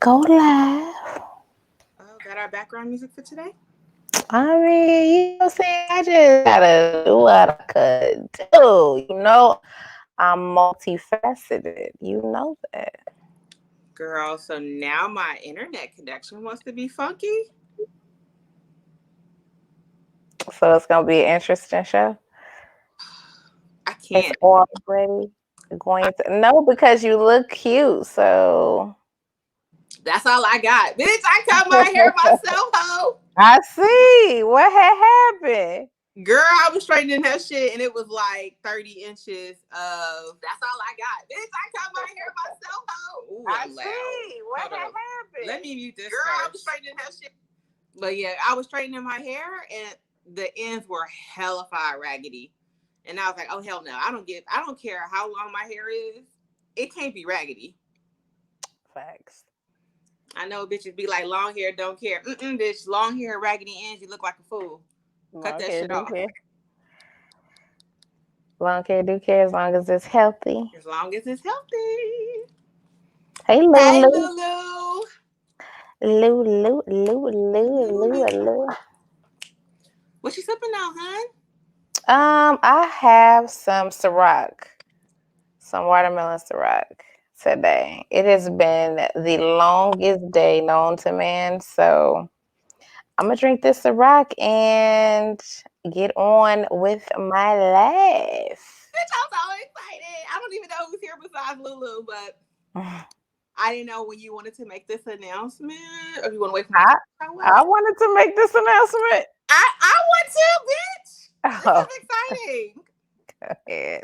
go live. Oh, that our background music for today? I mean, you know what I'm saying? I just gotta do what I could do. I'm multifaceted. You know that. Girl, so now my internet connection wants to be funky. So it's gonna be an interesting show. I It's can't. already going to no, because you look cute, so That's all I got. Bitch, I cut my hair myself, ho. I see. What had happened? Girl, I was straightening her shit and it was like 30 inches of that's all I got. Bitch, I cut my hair myself, ho. Ooh, I'm loud. See. What Hold had up. happened? Let me mute this. Girl, first. I was straightening her shit. But yeah, I was straightening my hair and the ends were hellified raggedy. And I was like, oh hell no. I don't care how long my hair is. It can't be raggedy. Facts. I know bitches be like, long hair, don't care. Bitch, long hair, raggedy ends, you look like a fool. Cut that shit off. Long hair, do care as long as it's healthy. As long as it's healthy. Hey, Lulu. Hey, Lulu. Lulu. What you sipping on, hun? I have some watermelon Ciroc today. It has been the longest day known to man, so I'm gonna drink this Ciroc and get on with my life. Bitch, I'm so excited. I don't even know who's here besides Lulu, but I didn't know when you wanted to make this announcement or you want to wait for me. I wanted to make this announcement. I want to, bitch. This is exciting. Go ahead.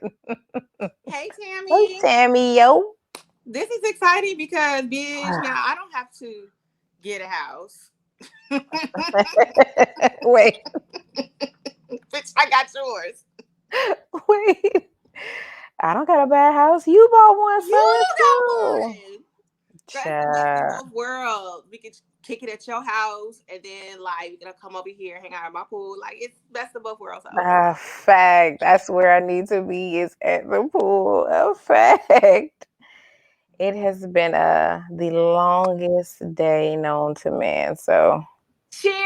Hey, Tammy. Hey, Tammy, yo. This is exciting because, bitch, now I don't have to get a house. Wait. Bitch, I got yours. Wait. I don't got a bad house. You bought one, so you got one. That's the best of both worlds. We can kick it at your house, and then like we're gonna come over here, hang out at my pool. Like it's best of both worlds. Fact. That's where I need to be. Is at the pool. A fact. It has been the longest day known to man. So cheers,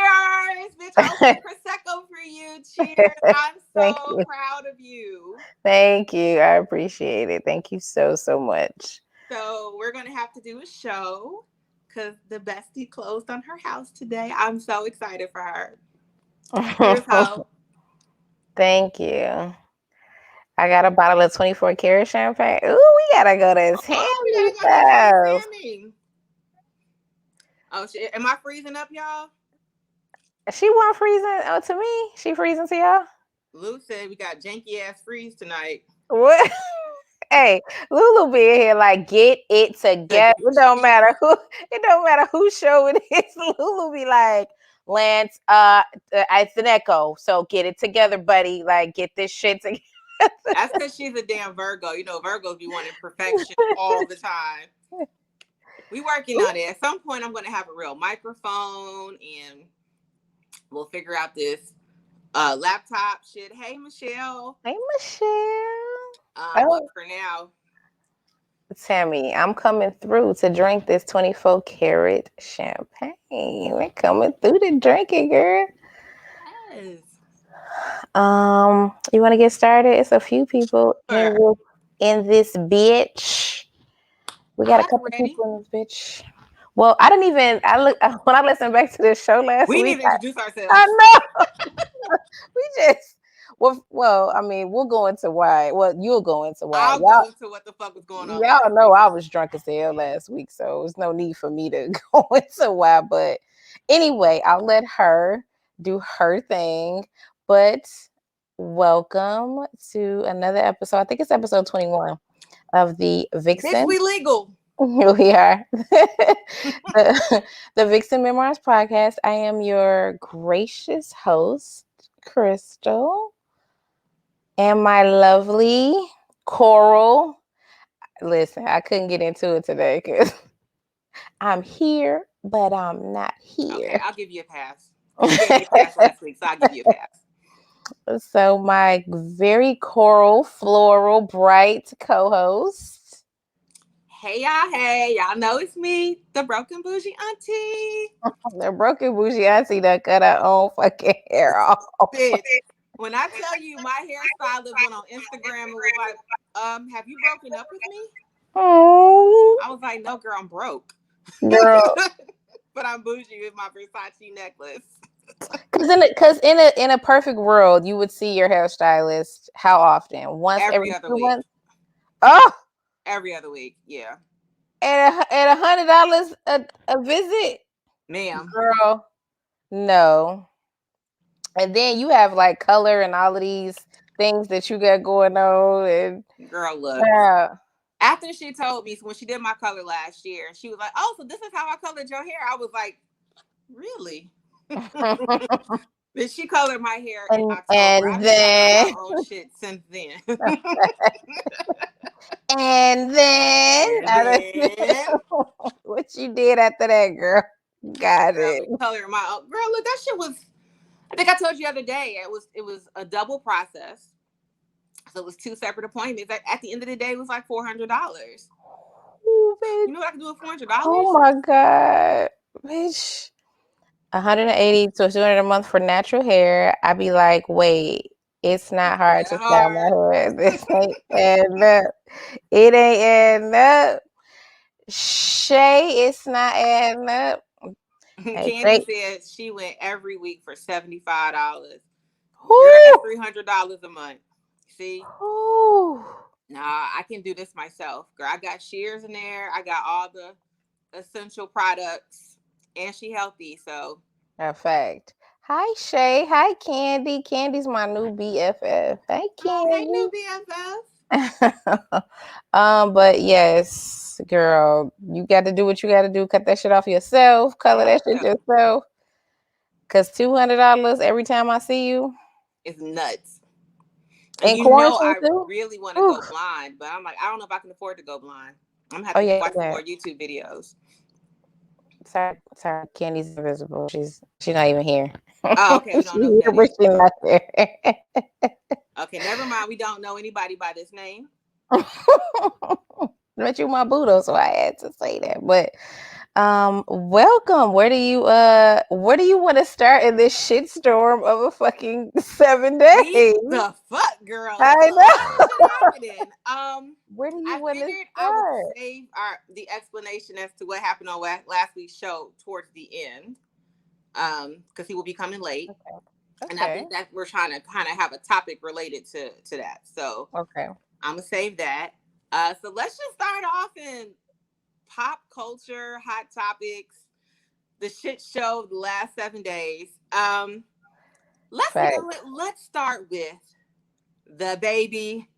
bitch! I'll take prosecco for you. Cheers! I'm so proud of you. Thank you. I appreciate it. Thank you so much. So we're gonna have to do a show because the bestie closed on her house today. I'm so excited for her. Here's how. Thank you. I got a bottle of 24 karat champagne. Ooh, we gotta go to Tammy. Oh shit! Am I freezing up, y'all? She wasn't freezing to me. She freezing to y'all? Lou said we got janky ass freeze tonight. What? Hey, Lulu be in here like get it together. It don't matter who show it is. Lulu be like, Lance, it's an echo. So get it together, buddy. Like get this shit together. That's because she's a damn Virgo. You know, Virgos be wanting perfection all the time. We working on it. At some point, I'm going to have a real microphone, and we'll figure out this laptop shit. Hey, Michelle. Hey, Michelle. But for now, Tammy, I'm coming through to drink this 24 karat champagne. We're coming through to drink it, girl. Yes. You want to get started? It's a few people in this bitch. We got a couple people in this bitch. Well, I didn't even. When I listened back to this show last week. We didn't introduce ourselves. I know. We just. Well, I mean, we'll go into why. Well, you'll go into why. I'll go into what the fuck was going on. Y'all know I was drunk as hell last week, so there's no need for me to go into why. But anyway, I'll let her do her thing. But welcome to another episode. I think it's episode 21 of the Vixen. Bitch, we legal. We are. The Vixen Memoirs podcast. I am your gracious host, Crystal, and my lovely Coral. Listen, I couldn't get into it today because I'm here, but I'm not here. Okay, I'll give you a pass. You gave me a pass last week, so I'll give you a pass. So my very coral, floral, bright co-host. Hey, y'all know it's me, the broken bougie auntie. The broken bougie auntie that cut her own fucking hair off. Bitch, when I tell you my hairstylist went on Instagram and was like, have you broken up with me? Oh, I was like, no, girl, I'm broke. girl. But I'm bougie with my Versace necklace. Because in a perfect world, you would see your hairstylist how often? Once Every every other 2 months? week. Oh, Every other week, yeah. at $100 a visit, Ma'am. girl. No. And then you have like color and all of these things that you got going on, and Girl, look. yeah. After she told me, when she did my color last year, she was like, oh, so this is how I colored your hair. I was like, really? But she colored my hair in October. and I've been coloring then my own shit since then. and then And then, what you did after that, girl? Got girl, it. been coloring my own. Girl, look, that shit was. I think I told you the other day. It was a double process. So it was two separate appointments. At the end of the day, it was like $400. Ooh, You bitch. know what I can do with $400? Oh my god, bitch. 180 to 200 a month for natural hair. I'd be like, wait, it's not hard That to style my hard. hair. This ain't adding up. It ain't adding up. Shay, it's not adding up. Hey, Candy great. said she went every week for $75. Girl, that's Woo! $300 a month. See? Woo! Nah, I can do this myself. Girl, I got shears in there. I got all the essential products. And she healthy, so. A fact. Hi, Shay. Hi, Candy. Candy's my new BFF. Hey, Oh, hey, new Candy. BFF. But yes, girl, you got to do what you got to do. Cut that shit off yourself. Color that shit Myself. yourself. Cause $200 every time I see you It's nuts. And in you know quarantine I too. really want to Whew. go blind, but I'm like, I don't know if I can afford to go blind. I'm gonna have Oh to yeah, watch some yeah. more YouTube videos. Sorry. Candy's invisible. She's not even here. Oh, okay, we She's don't know who here, that but is. she's not there. Okay, never mind. We don't know anybody by this name. But you my Buddha, so I had to say that. But welcome. Where do you want to start in this shitstorm of a fucking 7 days? The fuck, girl. I It's a lot of know. shit happening. Where do you I want to figured I would start? save the explanation as to what happened on last week's show towards the end. Because he will be coming late. And I Okay. think that we're trying to kind of have a topic related to that. So Okay. I'm gonna save that. So let's just start off in pop culture, hot topics, the shit show of the last 7 days. Let's you Fact. know what? Let's start with the baby,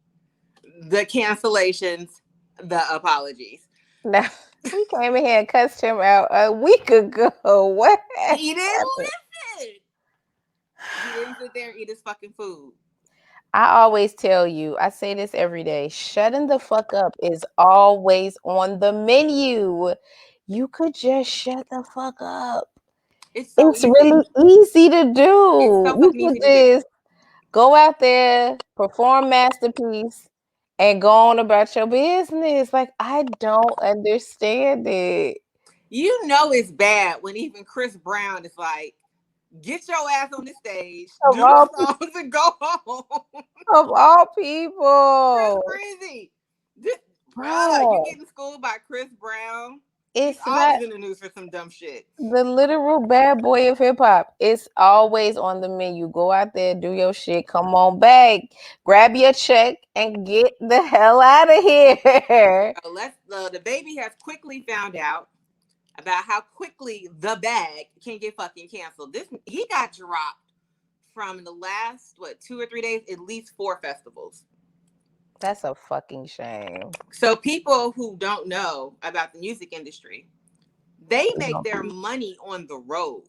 the cancellations, the apologies. Now he came in here and cussed him out a week ago. What He didn't happened? listen. He didn't sit there and eat his fucking food. I always tell you, I say this every day. Shutting the fuck up is always on the menu. You could just shut the fuck up. It's so It's easy. really easy to It's do. so You fucking could easy to do. just go out there, perform masterpiece, and go on about your business. Like, I don't understand it. You know it's bad when even Chris Brown is like, get your ass on the stage, Of do the all, songs, and go home. of all Chris people, Breezy. This, bruh, you bro, getting schooled by Chris Brown? He's it's not always in the news for some dumb shit. the literal bad boy of hip hop. It's always on the menu. Go out there, do your shit, come on back, grab your check, and get the hell out of here. So the baby has quickly found out about how quickly the bag can get fucking canceled. He got dropped from the last 2 or 3 days, at least 4 festivals. That's a fucking shame. So people who don't know about the music industry, they make their money on the road.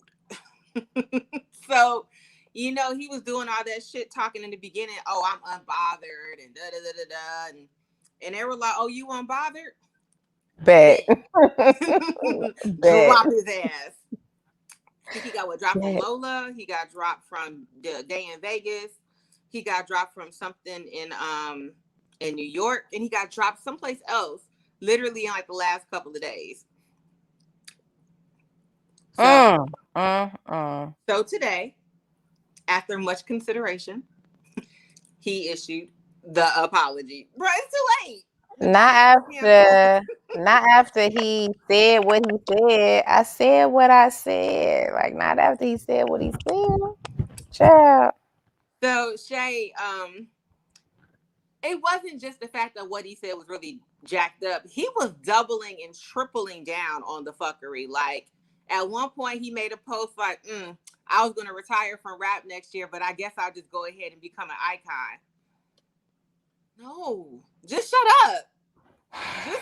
So, he was doing all that shit talking in the beginning. Oh, I'm unbothered and da da da da da, and they were like, "Oh, you unbothered? Bet. Bet, Bet. drop his ass." I think he got dropped from Bet. Lola. He got dropped from the Day in Vegas. He got dropped from something in New York, and he got dropped someplace else. literally in like the last couple of days. So, Mm, mm. so today, after much consideration, he issued the apology. Bro, it's too late. The Not ball is canceled. after he said what he said. I said what I said. Like not after he said what he said. Child. So Shay, it wasn't just the fact that what he said was really jacked up. He was doubling and tripling down on the fuckery. Like at one point, he made a post like, "I was gonna retire from rap next year, but I guess I'll just go ahead and become an icon." No, just shut up. Just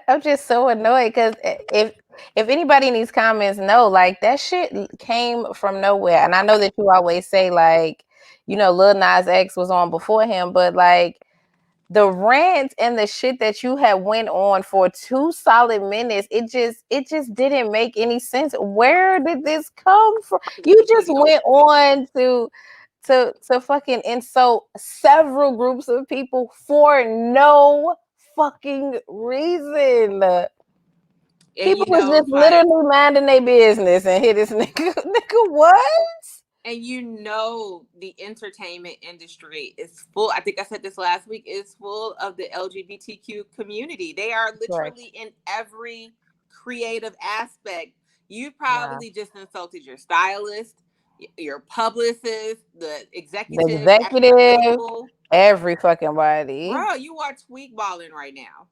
I'm just so annoyed because if anybody in these comments know, like that shit came from nowhere. And I know that you always say like, Lil Nas X was on before him, but like the rant and the shit that you had went on for 2 solid minutes, it just didn't make any sense. Where did this come from? You just no. went on to fucking insult several groups of people for no fucking reason. And People was just it's like, literally minding their business and hit this nigga. Nigga, what? and the entertainment industry is full. I think I said this last week. Is full of the LGBTQ community. They are Right. literally in every creative aspect. You Wow. probably just insulted your stylist, your publicist, the The executives at your executive, label. every fucking body. Bro, you are tweak balling right now.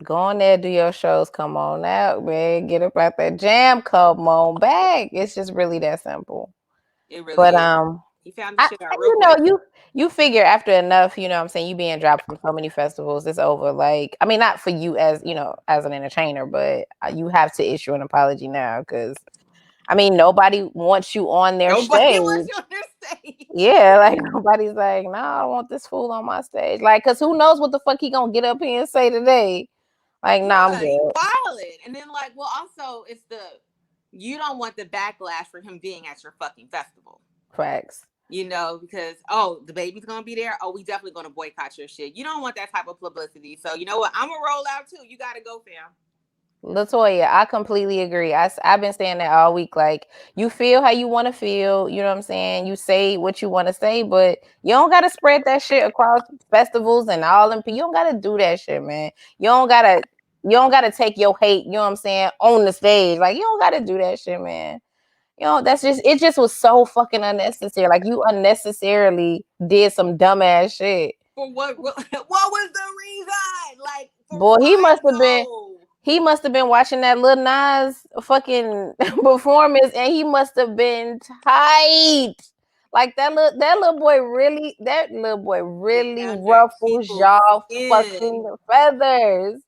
Go on there, do your shows. Come on out, man. Get up out that jam. Come on back. It's just really that simple. It But really is. He found the I, shit out real quick. you figure after enough, what I'm saying, you being dropped from so many festivals, it's over. Like, I mean, not for you as as an entertainer, but you have to issue an apology now because I mean, nobody wants you on their Nobody stage. wants you on their stage. Yeah, like nobody's like, nah, I want this fool on my stage. Like, cause who knows what the fuck he gonna get up here and say today? Like, nah, I'm Bruh, he good. wildin'. And then like, well, also it's you don't want the backlash for him being at your fucking festival. Facts. Because the baby's gonna be there. Oh, we definitely gonna boycott your shit. You don't want that type of publicity. So you know what? I'm gonna roll out too. You gotta go, fam. Latoya, I completely agree. I've been saying that all week. Like, you feel how you want to feel. You know what I'm saying? You say what you want to say, but you don't got to spread that shit across festivals and all them. You don't got to do that shit, man. You don't gotta. You don't gotta take your hate. You know what I'm saying? On the stage, like you don't gotta do that shit, man. That's just it. Just was so fucking unnecessary. Like you unnecessarily did some dumbass shit. For what? What was the reason? Like, for Boy, he what must have been. though? He must have been watching that Lil Nas fucking performance, and he must have been tight. Like that little boy Get really under ruffles people's y'all skin. fucking feathers.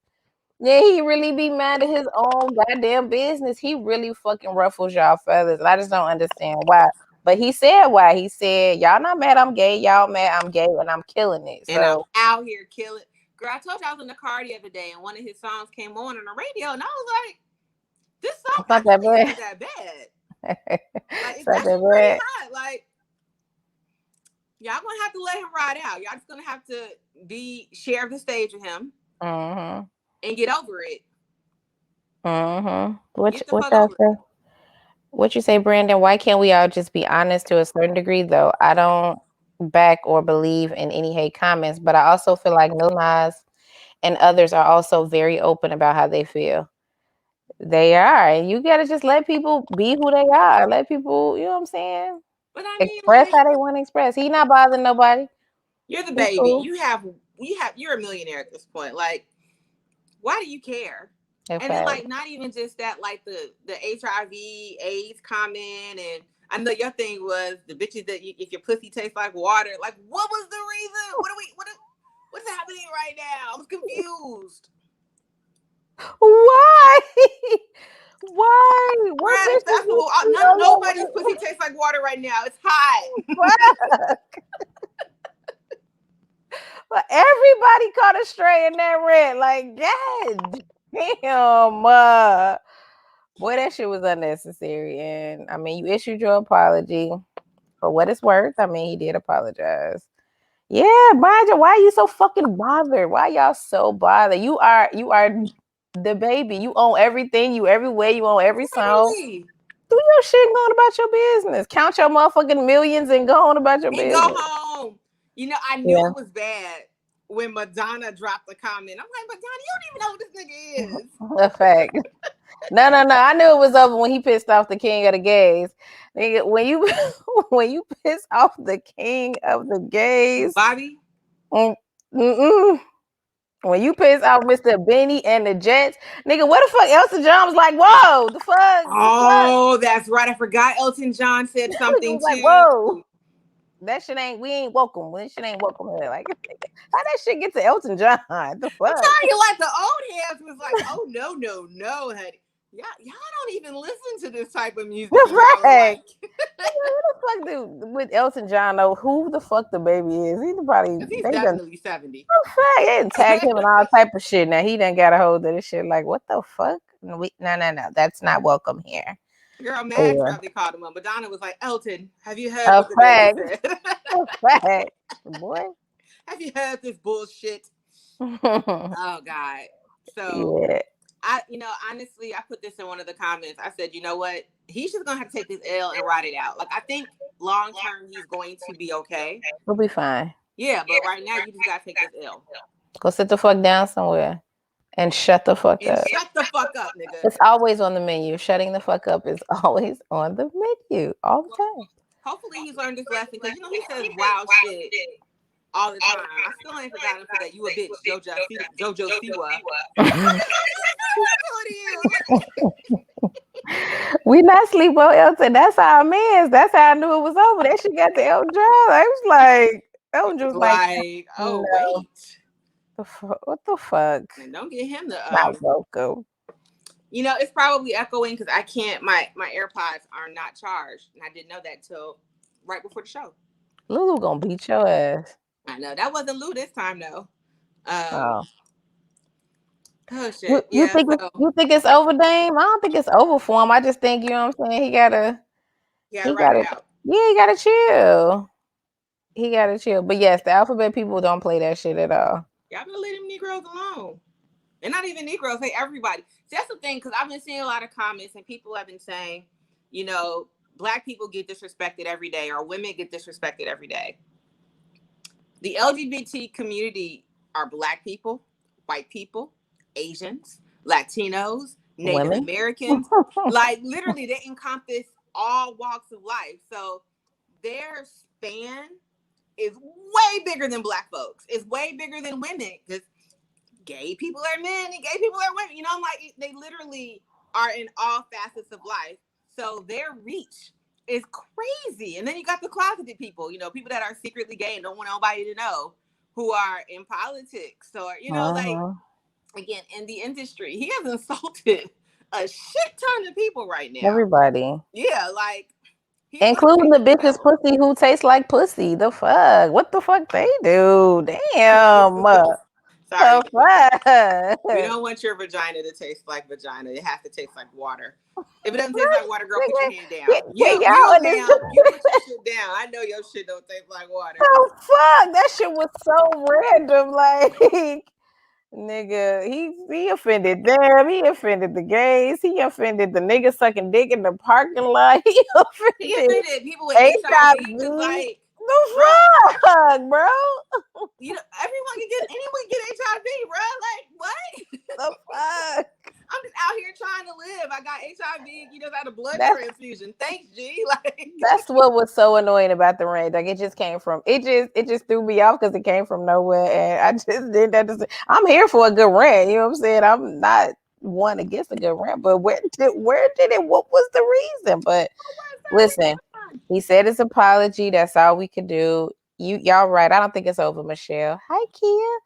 Yeah, he really be mad at his own goddamn business. He really fucking ruffles y'all feathers. I just don't understand why. But he said why. He said, y'all not mad I'm gay. Y'all mad I'm gay and I'm killing it. And I'm So out here killing. Girl, I told you I was in the car the other day and one of his songs came on the radio and I was like, this song it's not that actually bad. isn't that bad. Like, It's it's not actually that pretty bad. hot. Like, y'all gonna have to let him ride out. Y'all just gonna have to share the stage with him Mm-hmm. and get over it. Mm-hmm. Get the What fuck y'all over it. say? What you say, Brandon? Why can't we all just be honest to a certain degree, though? I don't back or believe in any hate comments, but I also feel like Lil Nas and others are also very open about how they feel. They are. And you gotta just let people be who they are. Let people, you know what I'm saying? But I mean, Express like, how they want to express. He not bothering nobody. you're the He baby. cool. You're a millionaire at this point. Like, why do you care? In And then fact. like not even just that, like the HIV AIDS comment, and I know your thing was the bitches that if your pussy tastes like water. Like, what was the reason? What's happening right now? I'm confused. Why? Why? What We're at a bitch is festival. Nobody's pussy tastes like water right now. It's hot. this? But everybody caught a stray in that red. Like, God damn. Boy, that shit was unnecessary. And I mean, you issued your apology for what it's worth. I mean, he did apologize. Yeah, Roger, why are you so fucking bothered? Why y'all so bothered? You are the baby. You own everything. You everywhere. You own every song. Exactly. Do your shit and go on about your business. Count your motherfucking millions and go on about your And go business. home. You know, I knew Yeah. it was bad when Madonna dropped the comment. I'm like, Madonna, you don't even know who this nigga is. A fact. No, no, no. I knew it was over when he pissed off the king of the gays. Nigga, when you when you piss off the king of the gays, Bobby. mm, mm-mm. When you piss off Mr. Benny and the Jets, nigga, what the fuck? Elton John was like, whoa, the fuck. Oh, that's right. I forgot Elton John said Nigga something was like, too. whoa. That shit ain't, we ain't welcome. That shit ain't welcome here. Like, how that shit get to Elton John? The I'm fuck? telling you, like the old heads was like, oh no, no, no, honey. Y'all don't even listen to this type of music The and y'all are fact. like, Who the fuck do with Elton John know who the fuck the baby is? He's probably because he's they done definitely 70. the fuck they done tagged him and all type of shit. Now he done got a hold of this shit. Like what the fuck? No, no. That's not welcome here. Girl, Max Yeah. probably called him up. Madonna was like, Elton, have you heard A what the baby fact. said? A fact. Boy. Have you heard this bullshit? Yeah. Oh God. So honestly, I put this in one of the comments. I said, you know what? He's just gonna have to take this L and ride it out. Like I think long term he's going to be okay. We'll be fine. Yeah, but right now you just gotta take this L. Go sit the fuck down somewhere and shut the fuck And up. shut the fuck up, nigga. It's always on the menu. Shutting the fuck up is always on the menu all the time. Hopefully he's learned this lesson because he says wild shit all the time. I still ain't forgotten for that. You a bitch, Jojo Siwa. We not sleep on Elton. That's our man's. That's how I knew it was over. That shit got to Elton John. I was like, Elton was like, oh no. wait. What the fuck? And don't get him the Not welcome. It's probably echoing because I can't. My AirPods are not charged, and I didn't know that till right before the show. Lulu gonna beat your ass. I know that wasn't Lou this time though. Oh Shit. You Yeah. you think it's over, Dame? I don't think it's over for him. I just think you know what I'm saying. He gotta write it out. Yeah, he gotta chill. He gotta chill. But yes, the alphabet people don't play that shit at all. Y'all better leave them Negroes alone. And not even Negroes, hey, everybody. See, that's the thing, because I've been seeing a lot of comments and people have been saying, Black people get disrespected every day or women get disrespected every day. The LGBT community are Black people, white people, Asians, Latinos, Native Women? Americans. Like, literally, they encompass all walks of life. So their span is way bigger than Black folks. It's way bigger than women because gay people are men and gay people are women. I'm like, they literally are in all facets of life. So their reach is crazy. And then you got the closeted people, people that are secretly gay and don't want nobody to know, who are in politics or, like, again, in the industry. He has insulted a shit ton of people right now. Everybody. Yeah, like, including the bitches pussy who tastes like pussy. The fuck? What the fuck they do? Damn. Sorry. The fuck? We don't want your vagina to taste like vagina. It has to taste like water. If it doesn't taste like water, girl, put your hand down. You put your shit down. I know your shit don't taste like water. Oh fuck! That shit was so random. Like, nigga, he offended them. He offended the gays. He offended the nigga sucking dick in the parking lot. He offended people with HIV. Just like, the fuck, bro. Anyone can get HIV, bro. Like, what? The fuck? I'm just out here trying to live. I got HIV. Got a blood transfusion. Thanks, G. Like, that's what was so annoying about the rant. Like, it just came from it just threw me off because it came from nowhere, and I just didn't understand. I'm here for a good rant. You know what I'm saying? I'm not one against a good rant, but where did it? What was the reason? But listen, he said his apology. That's all we could do. Y'all right. I don't think it's over, Michelle. Hi, Kia.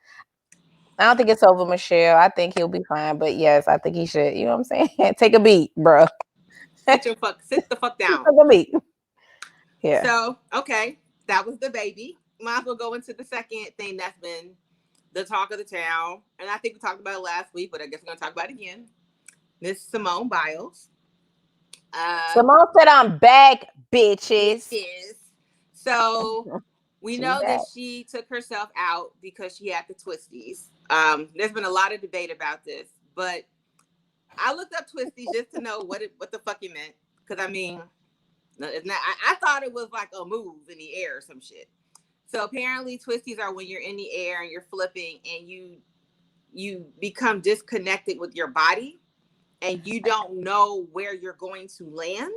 I don't think it's over, Michelle. I think he'll be fine. But yes, I think he should. You know what I'm saying? Take a beat, bro. Sit the fuck down. Take a beat. Yeah. So, okay. That was the baby. Might as well go into the second thing that's been the talk of the town. And I think we talked about it last week, but I guess we're going to talk about it again. Miss Simone Biles. Simone said, I'm back, bitches. So We She's know that back. she took herself out because she had the twisties. There's been a lot of debate about this, but I looked up twisties just to know what the fuck it meant. Because I mean, it's not. I thought it was like a move in the air or some shit. So apparently, twisties are when you're in the air and you're flipping and you become disconnected with your body and you don't know where you're going to land.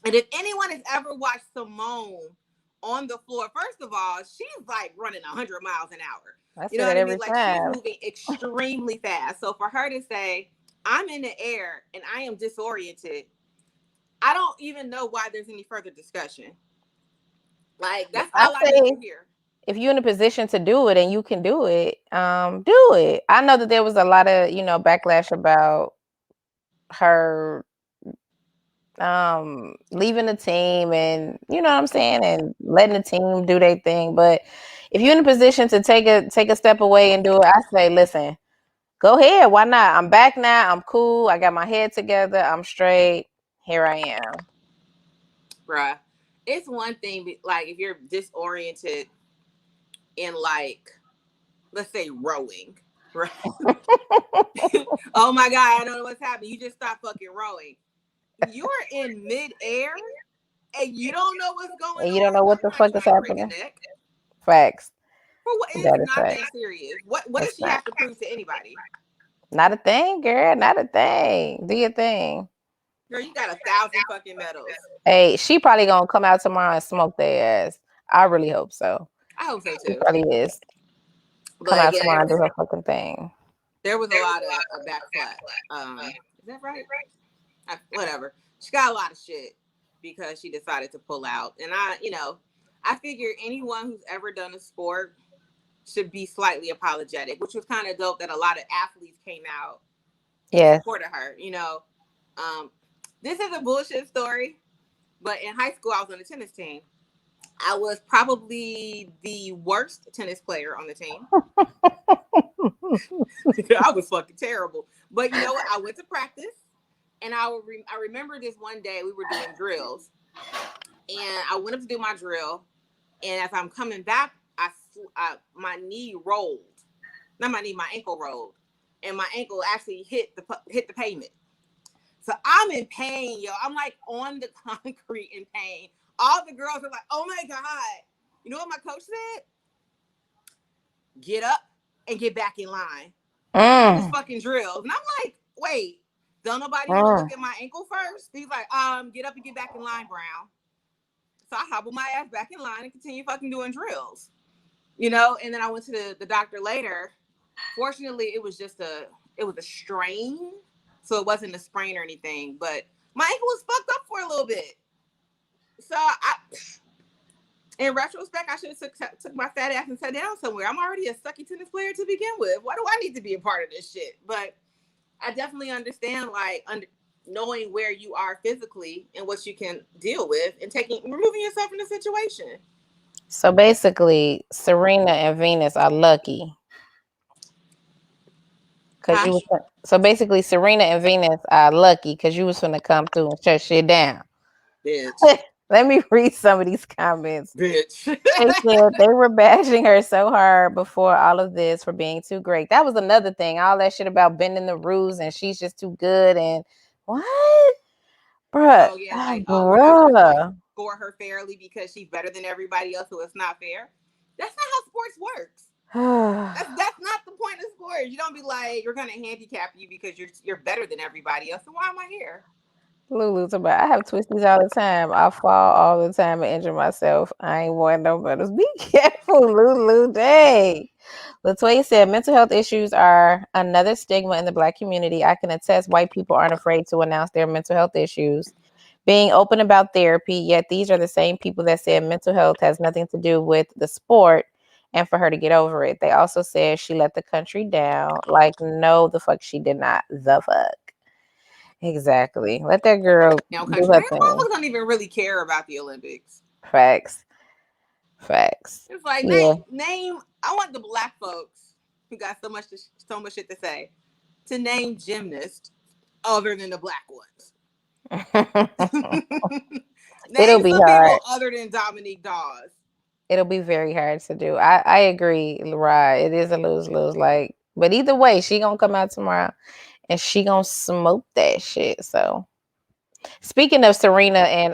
And if anyone has ever watched Simone on the floor, first of all, she's like running 100 miles an hour. I You say know that what I mean? every Like she's time. moving extremely fast. So for her to say, I'm in the air and I am disoriented, I don't even know why there's any further discussion. Like, that's I all I need say to hear. if you're in a position to do it and you can do it, do it. I know that there was a lot of, backlash about her leaving the team and you know what I'm saying and letting the team do their thing. But if you're in a position to take a step away and do it, I say, listen, go ahead. Why not? I'm back now. I'm cool. I got my head together. I'm straight. Here I am. Bruh. It's one thing, like, if you're disoriented in, like, let's say rowing, right? Oh my God, I don't know what's happening. You just stop fucking rowing. You're in midair and you don't know what's going And you don't on. know No, what you're the not fuck is trying to break a happening. neck. Facts. For what? It's That is not facts. that serious. What does It's she not. have to prove to anybody? Not a thing, girl. Not a thing. Do your thing. Girl, you got 1,000 fucking medals. Hey, she probably gonna come out tomorrow and smoke their ass. I really hope so. I hope so She too. probably is. Come But out yeah, tomorrow and do her fucking thing. there was a lot of backflash. Is that right? Whatever. She got a lot of shit because she decided to pull out. And I figure anyone who's ever done a sport should be slightly apologetic, which was kind of dope that a lot of athletes came out in Yes. support of her. Um, this is a bullshit story, but in high school, I was on the tennis team. I was probably the worst tennis player on the team. I was fucking terrible. But you know what? I went to practice, and I remember this one day we were doing drills, and I went up to do my drill, and as I'm coming back, my knee rolled, not my knee, my ankle rolled, and my ankle actually hit the pavement. So I'm in pain, yo. I'm like on the concrete in pain. All the girls are like, "Oh my God!" You know what my coach said? Get up and get back in line. Do this Mm, fucking drills. And I'm like, wait, don't nobody even mm. look at my ankle first? He's like, get up and get back in line, Brown. So I hobbled my ass back in line and continue fucking doing drills. And then I went to the doctor later. Fortunately, it was a strain. So it wasn't a sprain or anything. But my ankle was fucked up for a little bit. So in retrospect, I should have took my fat ass and sat down somewhere. I'm already a sucky tennis player to begin with. Why do I need to be a part of this shit? But I definitely understand, like, knowing where you are physically and what you can deal with and removing yourself from the situation. So basically, Serena and Venus are lucky because Huh? you was. So basically, Serena and Venus are lucky because you was finna come through and shut shit down. Bitch. Let me read some of these comments. Bitch. They said they were bashing her so hard before all of this for being too great. That was another thing. All that shit about bending the rules and she's just too good and what? Bruh. Oh, yeah, Ah, like, oh, we're not going to bruh. score her fairly because she's better than everybody else, so it's not fair. That's not how sports works. That's not the point of sports. You don't be like, you're going to handicap you because you're better than everybody else. So why am I here? Lulu's about I have twisties all the time. I fall all the time and injure myself. I ain't want no betters. Be careful, Lulu. Dang. Latoya said mental health issues are another stigma in the Black community. I can attest white people aren't afraid to announce their mental health issues, being open about therapy, yet these are the same people that said mental health has nothing to do with the sport and for her to get over it. They also said she let the country down. Like, no, the fuck she did not. The fuck. Exactly. Let that girl Now, do country, her man, thing. motherfuckers don't even really care about the Olympics. Facts. Facts. It's like, Yeah. name. I want the black folks who got so much shit to say to name gymnasts other than the black ones. It'll Name be some people hard. other than Dominique Dawes. It'll be very hard to do. I agree, Laura. It is a lose lose. Like, but either way, she gonna come out tomorrow and she gonna smoke that shit. So speaking of Serena and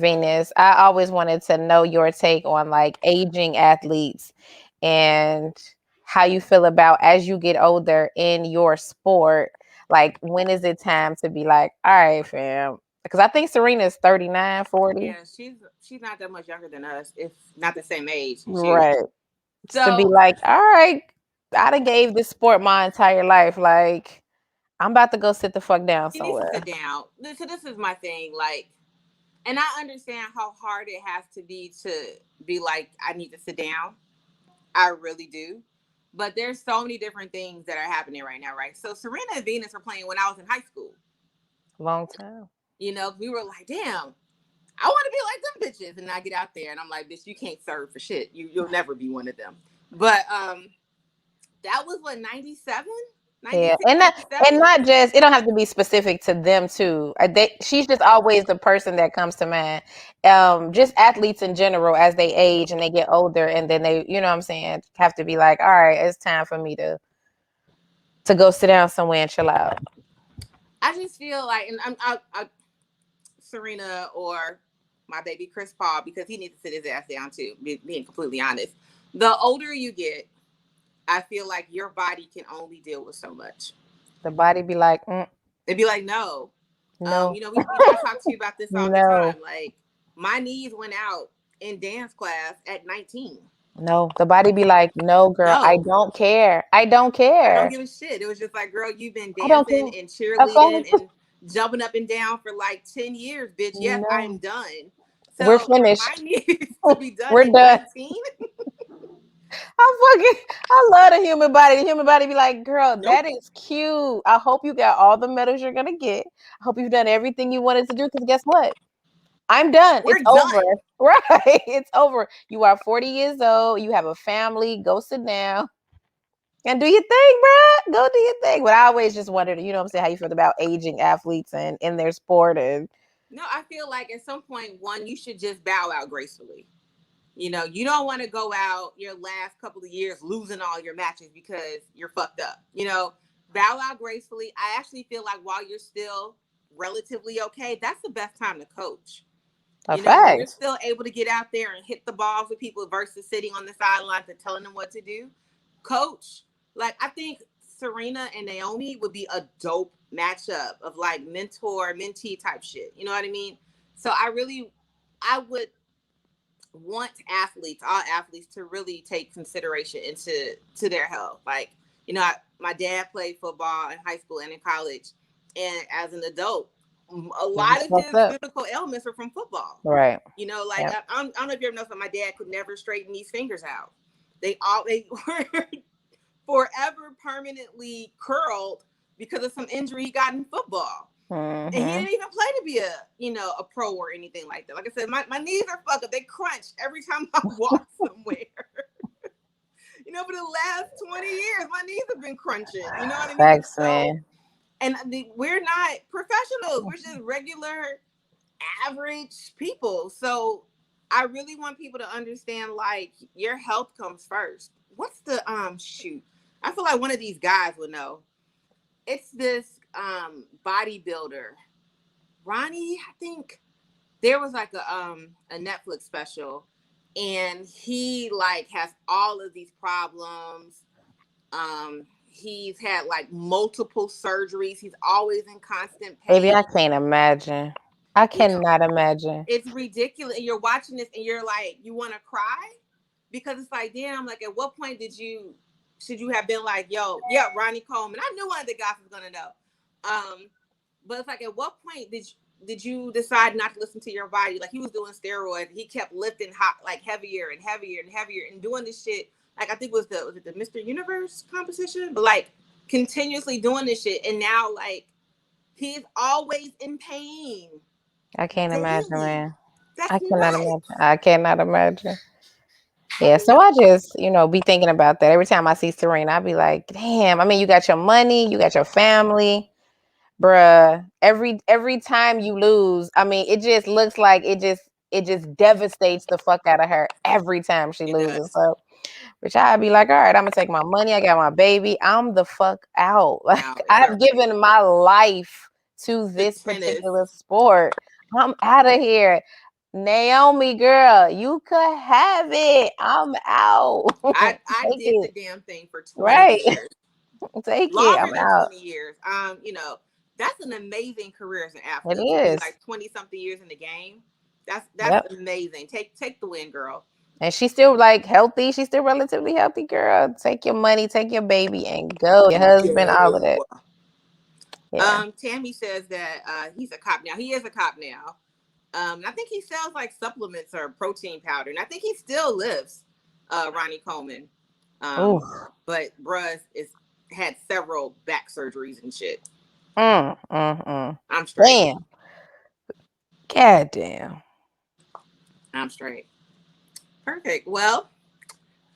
Venus, I always wanted to know your take on like aging athletes and how you feel about as you get older in your sport. Like, when is it time to be like, all right, fam? Because I think Serena is 39, 40. Yeah, she's not that much younger than us, if not the same age. Shoot. Right. To be So like, all right, I done gave this sport my entire life. Like, I'm about to go sit the fuck down she needs to somewhere. sit down. So this is my thing. Like, and I understand how hard it has to be like, I need to sit down. I really do. But there's so many different things that are happening right now, right? So Serena and Venus were playing when I was in high school. Long time. You know, we were like, damn, I want to be like them bitches. And I get out there and I'm like, bitch, you can't serve for shit. You'll never be one of them. But that was what, 97, Yeah, 96, 97. and not just, it don't have to be specific to them too. She's just always the person that comes to mind. Just athletes in general as they age and they get older, and then they, you know what I'm saying, have to be like, all right, it's time for me to go sit down somewhere and chill out. I just feel like, and Serena or my baby Chris Paul, because he needs to sit his ass down too, being completely honest. The older you get, I feel like your body can only deal with so much. The body be like, It'd be like, no. no, I talk to you about this all the no, time. Like, my knees went out in dance class at 19. no. The body be like, no, girl, I No, don't care. I don't I don't care. give a shit. It was just like, girl, you've been I don't dancing care. and Okay, cheerleading and jumping up and down for like 10 years, bitch. Yes, I'm no, done. we're So for my finished. knees to be done We're at done. 19, I love the human body. The human body be like, girl, that nope, is cute. I hope you got all the medals you're gonna get. I hope you've done everything you wanted to do. Because guess what? I'm done. It's we're over. done. Right. It's over. You are 40 years old. You have a family. Go sit down and do your thing, bro. Go do your thing. But I always just wondered, you know what I'm saying, how you feel about aging athletes and in their sport. And No, I feel like at some point, one, you should just bow out gracefully. You know, you don't want to go out your last couple of years losing all your matches because you're fucked up. You know, bow out gracefully. I actually feel like while you're still relatively okay, that's the best time to coach. a You know, when you're fact. still able to get out there and hit the balls with people versus sitting on the sidelines and telling them what to do, coach. Like, I think Serena and Naomi would be a dope matchup of like mentor, mentee type shit. You know what I mean? So I would want athletes, all athletes, to really take consideration to their health. Like, you know, my dad played football in high school and in college, and as an adult, a You lot of fucked his up. physical ailments are from football. Right. You know, like Yep. I don't know if you ever noticed, but my dad could never straighten these fingers out. They were forever permanently curled because of some injury he got in football. And he Mm-hmm. didn't even play to be a pro or anything like that. Like I said, my knees are fucked up. They crunch every time I walk somewhere. For the last 20 years, my knees have been crunching. You know what I mean? Thanks, So, man. and we're not professionals. We're just regular, average people. So I really want people to understand, like, your health comes first. What's the shoot? I feel like one of these guys would know. It's this bodybuilder, Ronnie, I think. There was like a Netflix special, and he like has all of these problems. He's had like multiple surgeries. He's always in constant Baby, pain. I can't imagine. I You know, cannot imagine. it's ridiculous. And you're watching this and you're like, you want to cry because it's like, damn, like at what point should you have been like, yo, yeah, Ronnie Coleman. I knew one of the guys was gonna know. But it's like, at what point did you decide not to listen to your body? Like, he was doing steroids. He kept lifting hot, like heavier and heavier and heavier, and doing this shit. Like, I think was it the Mr. Universe competition? But like, continuously doing this shit, and now like he's always in pain I can't imagine, daily. man. That's I cannot imagine. nuts. I cannot imagine. I Yeah, think so that's I just, be thinking about that. Every time I see Serena, I be like, damn, I mean, you got your money, you got your family, bruh. Every time you lose, I mean, it just looks like it just it just devastates the fuck out of her every time she It loses. does. So, which I'd be like, all right, I'm gonna take my money. I got my baby. I'm the fuck out. Like No, it's all I've right. given my life to The this tennis. particular sport. I'm out of here. Naomi, girl, you could have it. I'm out. I Take did the it. damn thing for 20 Right. years. Take it. Longer I'm than out. 20 years. That's an amazing career as an It athlete to be is. like 20 something years in the game. That's Yep. amazing. Take the win, girl. And she's still like healthy. She's still relatively healthy, girl. Take your money, take your baby, and go. Your And husband, all of that. go. Yeah. Tammy says that he's a cop now. He is a cop now. I think he sells like supplements or protein powder, and I think he still lives. Ronnie Coleman, Ooh. but bruh is had several back surgeries and shit. Mm. I'm straight. Damn. God damn. I'm straight. Perfect. Well,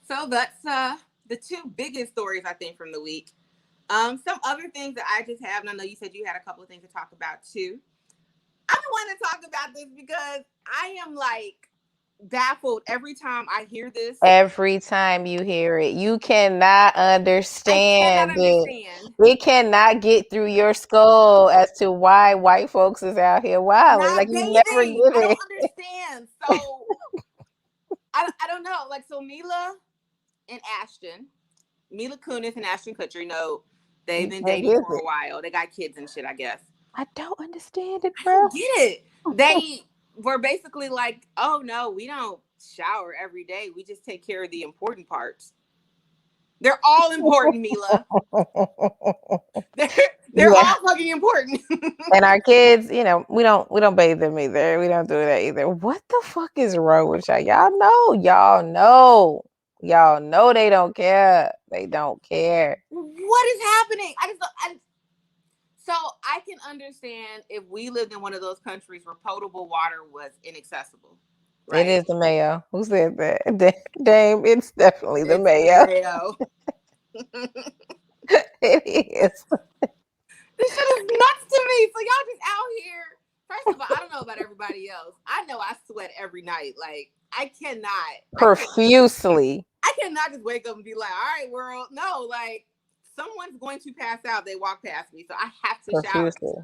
so that's the two biggest stories I think from the week. Some other things that I just have, and I know you said you had a couple of things to talk about too. I want to talk about this because I am like baffled every time I hear this. Every time you hear it, you cannot I cannot understand it. understand. It cannot get through your skull as to why white folks is out here wilding. Like Not you never bathing. I get don't it. understand. So I don't know. Like so Mila and Ashton, Mila Kunis and Ashton Kutcher, they've been What dating is for it? a while. They got kids and shit, I guess. I don't understand it, I bro. don't get it. They were basically like, oh no, we don't shower every day. We just take care of the important parts. They're all important, Mila. They're they're Yeah. all fucking important. And our kids, we don't bathe them either. We don't do that either. What the fuck is wrong with y'all? Y'all know they don't care. They don't care. What is happening? So I can understand if we lived in one of those countries where potable water was inaccessible, It right? is the mayo. Who said that? Dame, it's definitely the It's the mayo. mayo. It is. This shit is nuts to me. So y'all just out here. First of all, I don't know about everybody else. I know I sweat every night. Like I cannot. Profusely. I cannot just wake up and be like, all right, world. No, like someone's going to pass out. They walk past me, so I have to shower. Profusely.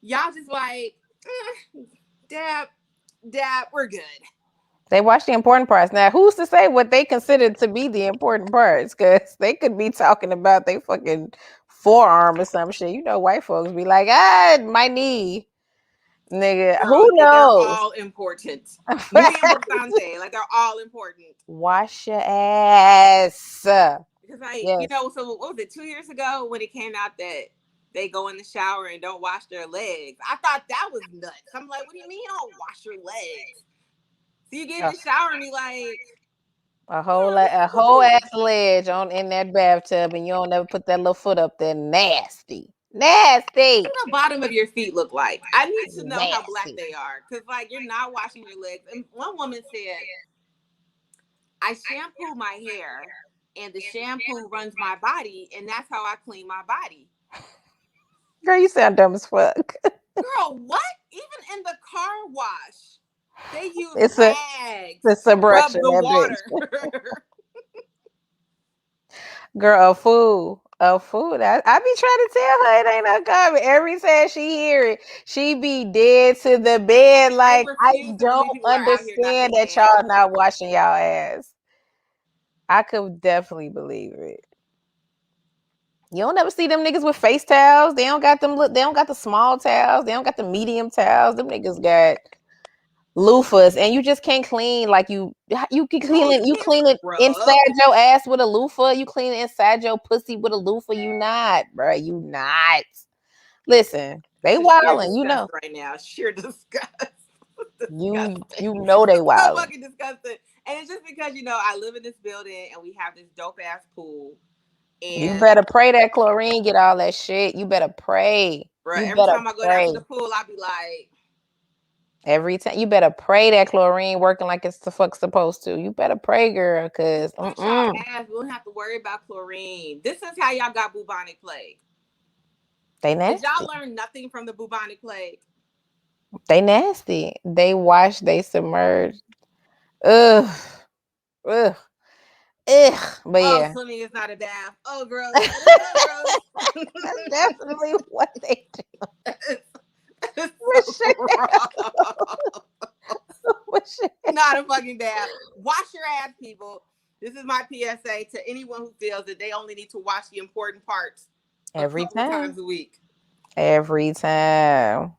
Y'all just like, dab, we're good. They watch the important parts. Now, who's to say what they consider to be the important parts? Because they could be talking about they fucking forearm or some shit. White folks be like, my knee. Nigga, Girl, who they're knows? all important. Muy importante. Like they're all important. Wash your ass. Because Yes. so what was it, 2 years ago when it came out that they go in the shower and don't wash their legs? I thought that was nuts. I'm like, what do you mean you don't wash your legs? So you get in A, the shower and be like, a whole ass ledge in that bathtub, and you don't ever put that little foot up there. Nasty. Nasty. what the bottom of your feet look like? I need to know how black Nasty. they are. Because like you're not washing your legs. And one woman said, I shampoo my hair and the shampoo runs my body, and that's how I clean my body. Girl, you sound dumb as fuck. Girl, what? Even in the car wash, they use It's a rags it's a to brushing rub the that bitch. water. Girl, a fool. A fool. I be trying to tell her it ain't no garbage. Every time she hear it, she be dead to the bed. I Like, I refuse to don't believe people are out here not understand being that y'all nasty. not washing y'all ass. I could definitely believe it. You don't ever see them niggas with face towels. They don't got them. They don't got the small towels. They don't got the medium towels. Them niggas got loofahs, and you just can't clean like you can clean Girl, it. you You can't clean it scrub. inside your ass with a loofah. You clean it inside your pussy with a loofah. You not, bro. You not. Listen, they This is sheer wilding. disgust right now. Sheer disgust. Disgusting. You know they So wilding. fucking disgusting. And it's just because, I live in this building and we have this dope ass pool. You And better pray that chlorine get all that shit. You better pray. bro, You every better time I go down pray. to the pool, I'll be like, Every time you better pray that chlorine working like it's the fuck supposed to. You better pray, girl, cause just wash y'all ass. We don't have to worry about chlorine. This is how y'all got bubonic plague. they Did nasty. y'all learn nothing from the bubonic plague? They nasty. They wash, they submerge. Ugh. Ugh. Ugh. But Oh, yeah. swimming is not a bath. Oh, gross. That is so gross. That's definitely what they do. It's For so sure. gross. For sure. Not a fucking bath. Wash your ass, people. This is my PSA to anyone who feels that they only need to wash the important parts a Every couple of time. times a week. Every time.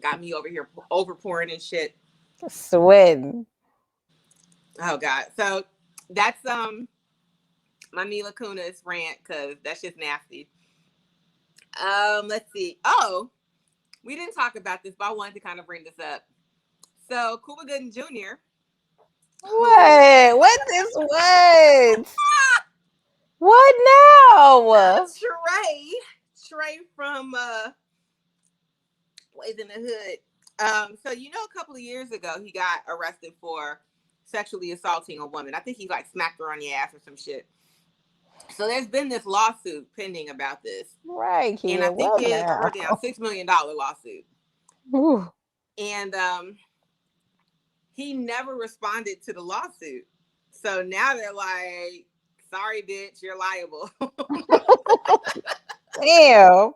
Got me over here over pouring and shit. Sweating. Oh god. So that's my Mila Kunis rant because that's just nasty. Let's see. Oh, we didn't talk about this, but I wanted to kind of bring this up. So Cuba Gooding Jr., who What? What is what? What now? Trey from Boys in the Hood. So you know, a couple of years ago, he got arrested for sexually assaulting a woman. I think he like smacked her on the ass or some shit. So there's been this lawsuit pending about this, Right, and kid. I think What it's now? worth out $6 million lawsuit. Ooh. And he never responded to the lawsuit. So now they're like, "Sorry, bitch, you're liable." Damn.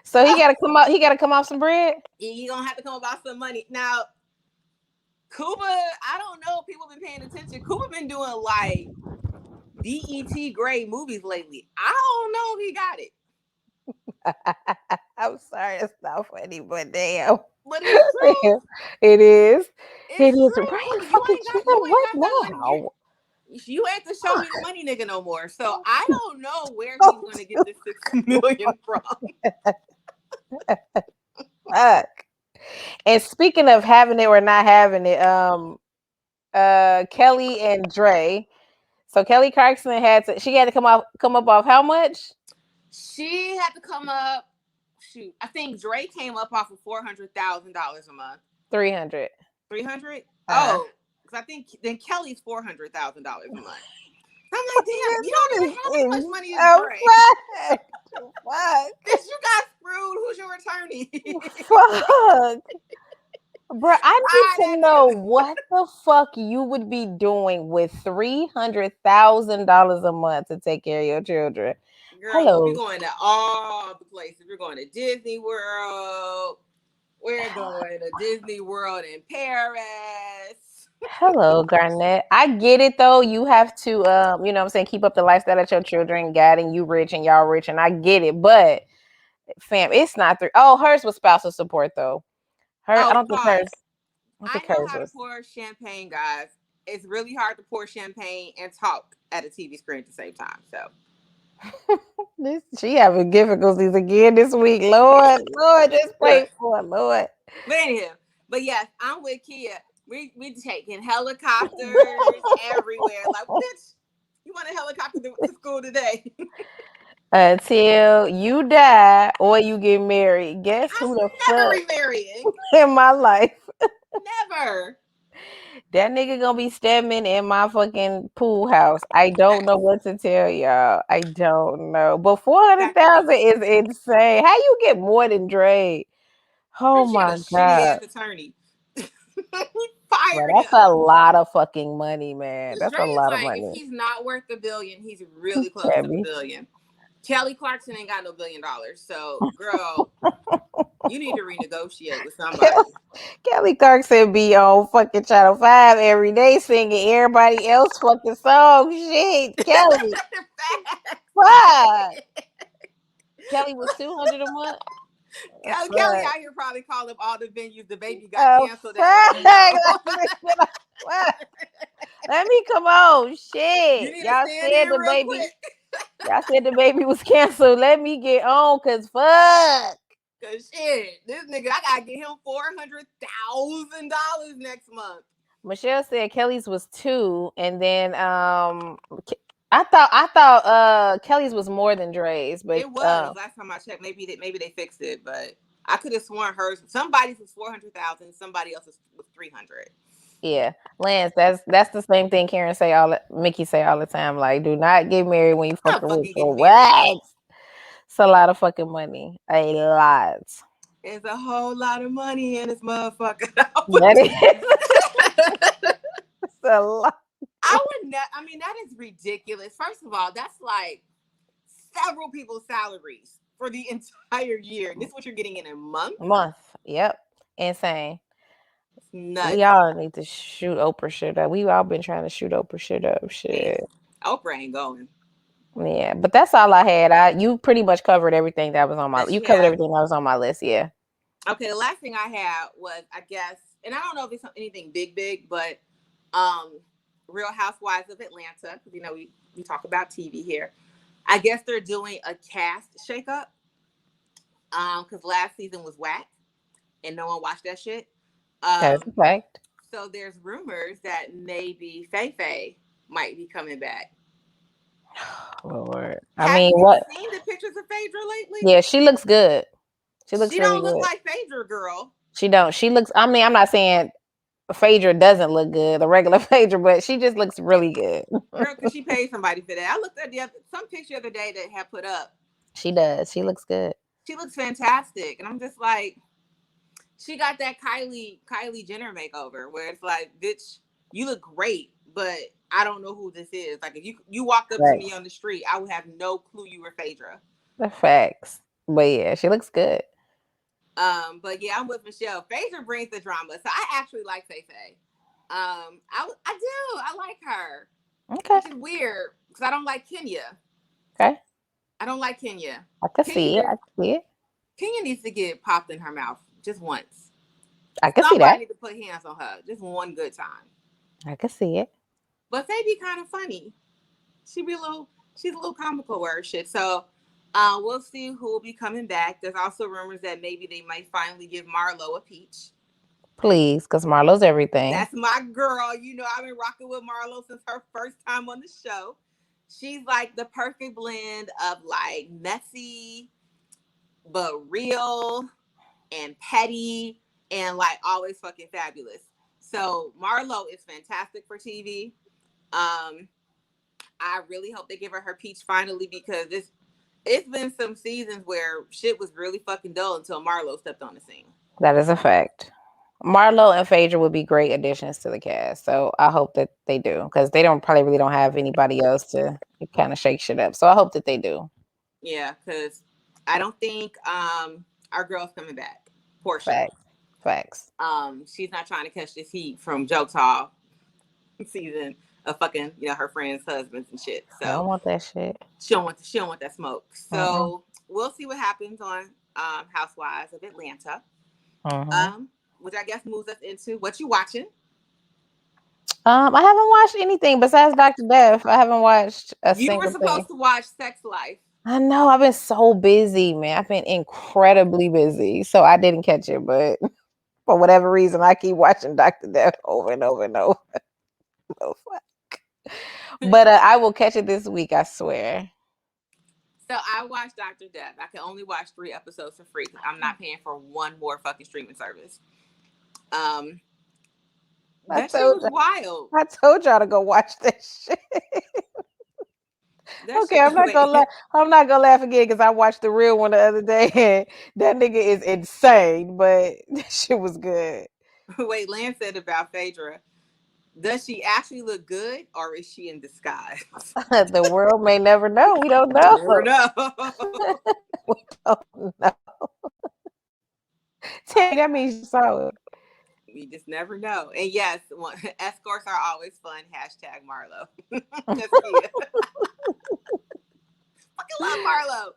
So he gotta come out. He gotta come off some bread. You're gonna have to come about some money now. Cuba, I don't know if people been paying attention. Cuba been doing like BET grade movies lately. I don't know if he got it. I'm sorry, it's not funny, but damn. But it's true. It is. It It's is. true. Right, fucking chill. You ain't What got that money. now? You ain't the show me the money nigga no more. So I don't know where he's Don't gonna get do this 6 million from. fuck. And speaking of having it or not having it, Kelly and Dre. So Kelly Clarkson she had to come up off how much? She had to come up. Shoot, I think Dre came up off of $400,000 a month. 300. 300. Uh Oh, because I think then Kelly's $400,000 a month. I'm like, damn, you don't even that have as much is money as oh, Dre. fuck. Fuck. Bitch, you got screwed. Who's your attorney? Fuck. Bro, I Fire need to that know nigga. what the fuck you would be doing with $300,000 a month to take care of your children. Girl, we Hello. going to all the places. We're going to Disney World. We're going to Disney World in Paris. Hello, Garnett. I get it though. You have to you know what I'm saying, keep up the lifestyle that your children got and you rich and y'all rich and I get it, but fam, it's not three. Oh, hers was spousal support though. Her I Oh, don't think pause. hers I don't I think know hers how to was. pour champagne, guys. It's really hard to pour champagne and talk at a TV screen at the same time. So, This she having difficulties again this week. Lord, Lord, just pray for her, Lord. but anyhow, but yes, I'm with Kia. We taking helicopters everywhere. Like, bitch, you want a helicopter to school today? Until you die or you get married. Guess who the I'm never fuck remarrying. in my life? Never. That nigga gonna be stepping in my fucking pool house. I don't know Facts. what to tell y'all. I don't know. But 400,000 Facts. is insane. How you get more than Drake? Oh Bitch, she got a my shitty god. ass attorney. Bro, Fired that's him. a lot of fucking money, man. Because That's Dre a is lot of like, if money. he's not worth $1 billion, he's really close to the Debbie. billion. Kelly Clarkson ain't got no $1 billion. So, girl, you need to renegotiate with somebody. Kelly Clarkson be on fucking Channel 5 every day singing everybody else fucking song. Shit, Kelly. Fuck. Kelly was 200 a month. Kelly Fuck. out here probably calling all the venues the baby got Oh, canceled at, letting them know. fuck. Fuck. Let me come on. You Shit. need to stand in real quick. Y'all said the baby was canceled. Let me get on, cause fuck. Cause shit, this nigga, I gotta get him $400,000 next month. Michelle said Kelly's was 2, and then I thought Kelly's was more than Dre's, but It was last time I checked. Maybe they fixed it, but I could have sworn hers. Somebody's was 400,000. Somebody else's was 300. yeah, Lance, that's the same thing Karen say Mickey say all the time. Like, do not get married when you I'm fucking not rich. fucking For getting married. what? It's a lot of fucking money. A lot. There's a whole lot of money in this motherfucker. That is it's a lot. I would not. I mean, that is ridiculous. First of all, that's like several people's salaries for the entire year. This is what you're getting in a month. Month. Yep. Insane. It's We nuts. all need to shoot Oprah shit up. We all been trying to shoot Oprah shit up. Man, Shit. Oprah ain't going. Yeah, but that's all I had. You pretty much covered everything that was on my. That You she covered had. everything that was on my list. Yeah. Okay, the last thing I had was, I guess, and I don't know if it's anything big, but um, Real Housewives of Atlanta, because we talk about TV here. I guess they're doing a cast shakeup. Because last season was whack and no one watched that shit. That is Um, a fact. so there's rumors that maybe Faye might be coming back. Lord. I Have mean, you what? seen the pictures of Phaedra lately? Yeah, she looks good. She looks She really don't look good. like Phaedra, girl. She don't. She looks. I mean, I'm not saying Phaedra doesn't look good, the regular Phaedra, but she just looks really good. Girl, because she paid somebody for that. I looked at some picture the other day that had put up. She does. She looks good. She looks fantastic. And I'm just like, she got that Kylie Jenner makeover where it's like, bitch, you look great, but I don't know who this is. Like, if you walked up to Right. me on the street, I would have no clue you were Phaedra. The facts. But yeah, she looks good. But yeah, I'm with Michelle. Phaedra brings the drama, so I actually like Faye. I do. I like her, Okay. which is weird because I don't like Kenya. Okay. I don't like Kenya. I can Kenya see it. I just can see it. Kenya needs to get popped in her mouth just once. I can see Somebody that. need to put hands on her just one good time. I can see it. But Faye be kind of funny. She's a little comical with her shit. So we'll see who will be coming back. There's also rumors that maybe they might finally give Marlo a peach. Please, because Marlo's everything. That's my girl. I've been rocking with Marlo since her first time on the show. She's like the perfect blend of like messy, but real and petty and like always fucking fabulous. So Marlo is fantastic for TV. I really hope they give her peach finally because it's been some seasons where shit was really fucking dull until Marlo stepped on the scene. That is a fact. Marlo and Phaedra would be great additions to the cast. So I hope that they do because they don't probably really don't have anybody else to kind of shake shit up. So I hope that they do. Yeah, because I don't think our girl's coming back. Portia. Facts. Facts. She's not trying to catch this heat from Jokes Hall season of fucking, her friends' husbands and shit. I don't So want that shit. she don't want that smoke. Mm-mm. So we'll see what happens on Housewives of Atlanta. Mm-hmm. Which I guess moves us into what you watching. I haven't watched anything besides Dr. Death. I haven't watched a You were single thing. supposed to watch Sex Life. I know I've been so busy, man. I've been incredibly busy, so I didn't catch it. But for whatever reason, I keep watching Dr. Death over and over and over. Oh, fuck. But I will catch it this week. I swear. So I watched Dr. Death. I can only watch 3 episodes for free because I'm not paying for one more fucking streaming service. Um, I that shit told was wild. I told y'all to go watch that shit. That Okay, shit. I'm not gonna laugh. I'm not gonna laugh again because I watched the real one the other day. And that nigga is insane, but that shit was good. Wait, Lance said about Phaedra. Does she actually look good or is she in disguise? The world may never know. We don't know. Never know. We don't know. Dang, that means you saw it. We just never know. And yes, escorts are always fun. Hashtag Marlo. That's cute. Fucking love Marlo.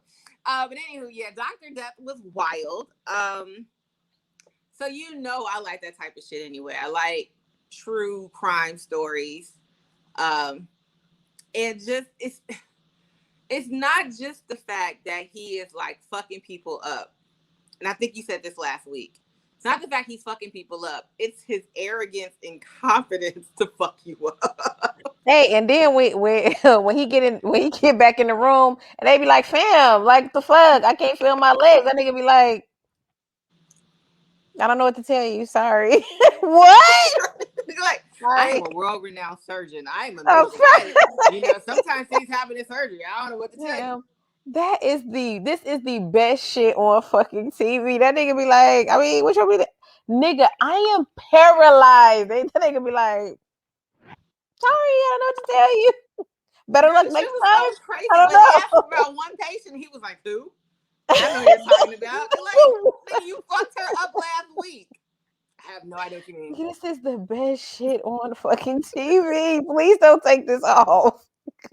But anywho, yeah, Dr. Death was wild. So I like that type of shit anyway. I like true crime stories. And just it's not just the fact that he is like fucking people up. And I think you said this last week. It's not the fact he's fucking people up. It's his arrogance and confidence to fuck you up. Hey, and then when he get back in the room and they be like, "Fam, like the fuck, I can't feel my legs." That nigga be like, "I don't know what to tell you. Sorry." What? Like, I Sorry. am a world-renowned surgeon. I am Oh, amazing. Sometimes things happen in surgery. I don't know what to tell yeah. you. This is the best shit on fucking TV. That nigga be like, I mean, what you be like? Nigga, I am paralyzed. That nigga be like, sorry, I don't know what to tell you. Better Girl, luck the shit next was time. so crazy. I When they asked don't about one patient, he was like, "Who? I know who you're talking about." They're like, know. "Nigga, you fucked her up last week." I have no idea what you mean. This is the best shit on fucking TV. Please don't take this off.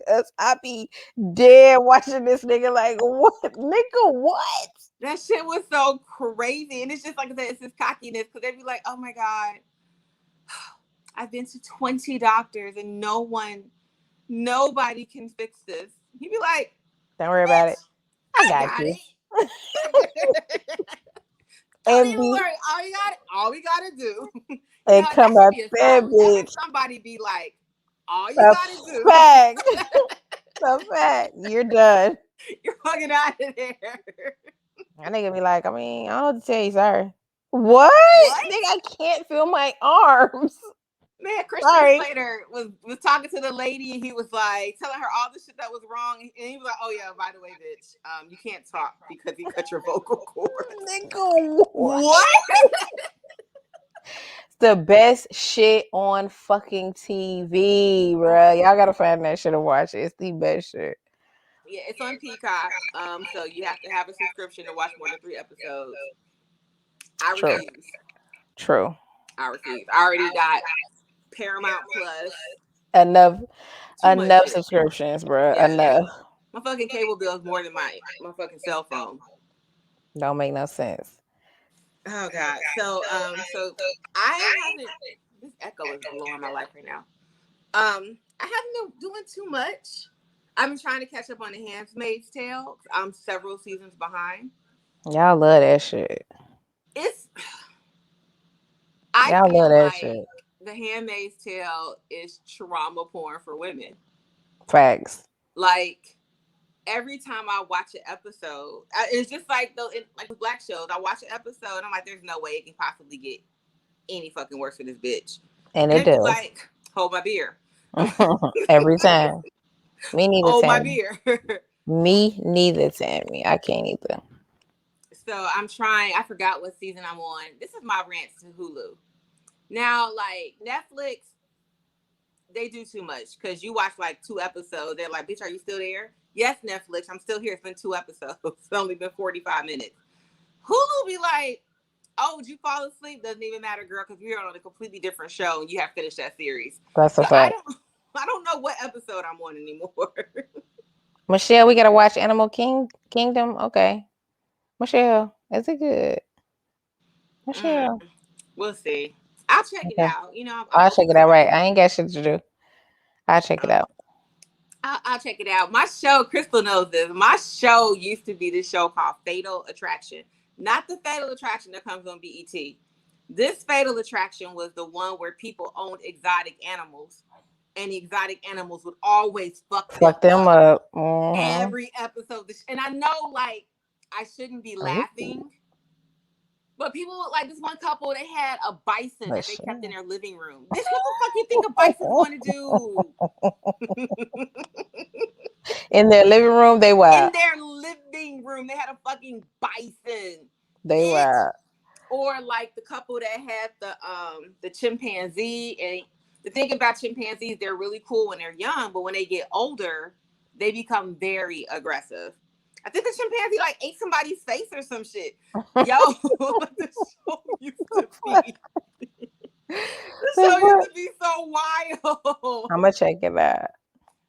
Cause I be dead watching this nigga like, what? Nigga, what? That shit was so crazy, and it's just like I said, it's this cockiness because they'd be like, "Oh my god, I've been to 20 doctors and nobody can fix this." He'd be like, Don't worry about it. "Bitch, I I got got you. it." Don't And even be worry. All we gotta do. You know, and that come should out be a that sign. That let bitch. somebody be like, all you The gotta do, fact. The fact. You're done. you're fucking out of there. That nigga be like, I mean, I don't know what to tell you, sorry. What? What? Nigga, I can't feel my arms. Man, Christian Sorry. Slater was talking to the lady and he was like telling her all the shit that was wrong. And he was like, "Oh yeah, by the way, bitch, you can't talk because he cut your vocal cords." Nigga, what? What? The best shit on fucking TV, bruh. Y'all gotta find that shit and watch it. It's the best shit. Yeah, it's on Peacock. So you have to have a subscription to watch more than 3 episodes. I True. refuse. True. I refuse. I already got Paramount Plus. Enough Too much enough shit. subscriptions, bruh. Yeah, Enough. my fucking cable bill is more than my fucking cell phone. Don't make no sense. Oh god. So I haven't. This echo is blowing my life right now. I haven't been doing too much. I've been trying to catch up on The Handmaid's Tale. I'm several seasons behind. Y'all love that shit. It's. I Y'all love feel that like shit. The Handmaid's Tale is trauma porn for women. Facts. Like every time I watch an episode, it's just like like with black shows. I watch an episode, and I'm like, "There's no way it can possibly get any fucking worse for this bitch," And and it it'd be does. like, "Hold my beer." Every time. Me neither, Hold my Tammy. beer. Me neither, Tammy. I can't either. So I'm trying. I forgot what season I'm on. This is my rant to Hulu. Now, like Netflix, they do too much because you watch like 2 episodes. They're like, "Bitch, are you still there?" Yes, Netflix. I'm still here. It's been 2 episodes. It's only been 45 minutes. Hulu be like, "Oh, did you fall asleep? Doesn't even matter, girl, because we're on a completely different show and you have finished that series." That's a So I fact. don't. I don't know what episode I'm on anymore. Michelle, we gotta watch Kingdom. Okay. Michelle, is it good? Mm, Michelle. we'll see. I'll check it Okay. out. You know, I'm I'll check open it to out. Right. recommend. I ain't got shit to do. I'll check it out. I'll check it out. My show, Crystal knows this. My show used to be this show called Fatal Attraction. Not the Fatal Attraction that comes on BET. This Fatal Attraction was the one where people owned exotic animals, and the exotic animals would always fuck them Fuck them up up. Mm-hmm. every episode. And I know, like, I shouldn't be Ooh, laughing, but people like this one couple. They had a bison that they kept in Michelle. their living room. Bitch, what the fuck you think a bison's going to do? In their living room, they In wild. their living room. They had a fucking bison, They bitch. wild. Or like the couple that had the chimpanzee. And the thing about chimpanzees, they're really cool when they're young, but when they get older, they become very aggressive. I think the chimpanzee like ate somebody's face or some shit. Yo, the show used to be. The show used to be so I'm wild. gonna check it out.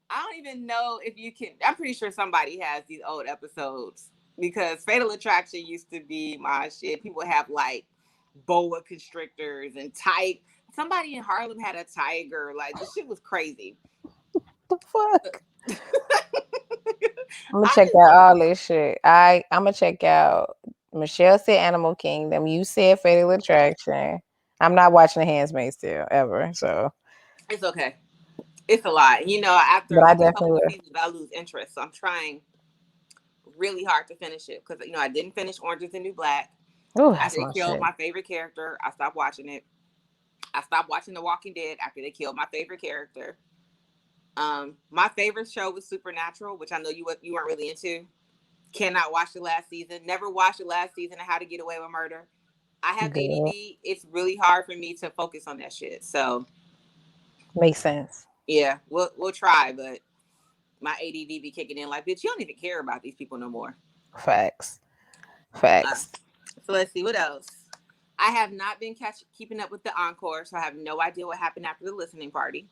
I don't even know if you can. I'm pretty sure somebody has these old episodes because Fatal Attraction used to be my shit. People have like boa constrictors and tight. Somebody in Harlem had a tiger. Like the shit was crazy. The fuck? I'm gonna I check just out all this shit. I'm gonna check out. Michelle said Animal Kingdom. You said Fatal Attraction. I'm not watching The Handmaid's Tale ever. So, it's okay. It's a lot. You know, after but I like a definitely couple of will. seasons, I lose interest. So I'm trying really hard to finish it because I didn't finish Orange Is the New Black. Oh, After that's they my killed shit. my favorite character, I stopped watching it. I stopped watching The Walking Dead after they killed my favorite character. My favorite show was Supernatural, which I know you weren't really into. Cannot watch the last season. Never watched the last season of How to Get Away with Murder. I have Good. ADD. It's really hard for me to focus on that shit. So Makes sense. yeah, we'll try, but my ADD be kicking in like, bitch, you don't even care about these people no more. Facts. Uh, Facts. so let's see what else. I have not been keeping up with the encore, so I have no idea what happened after the listening party.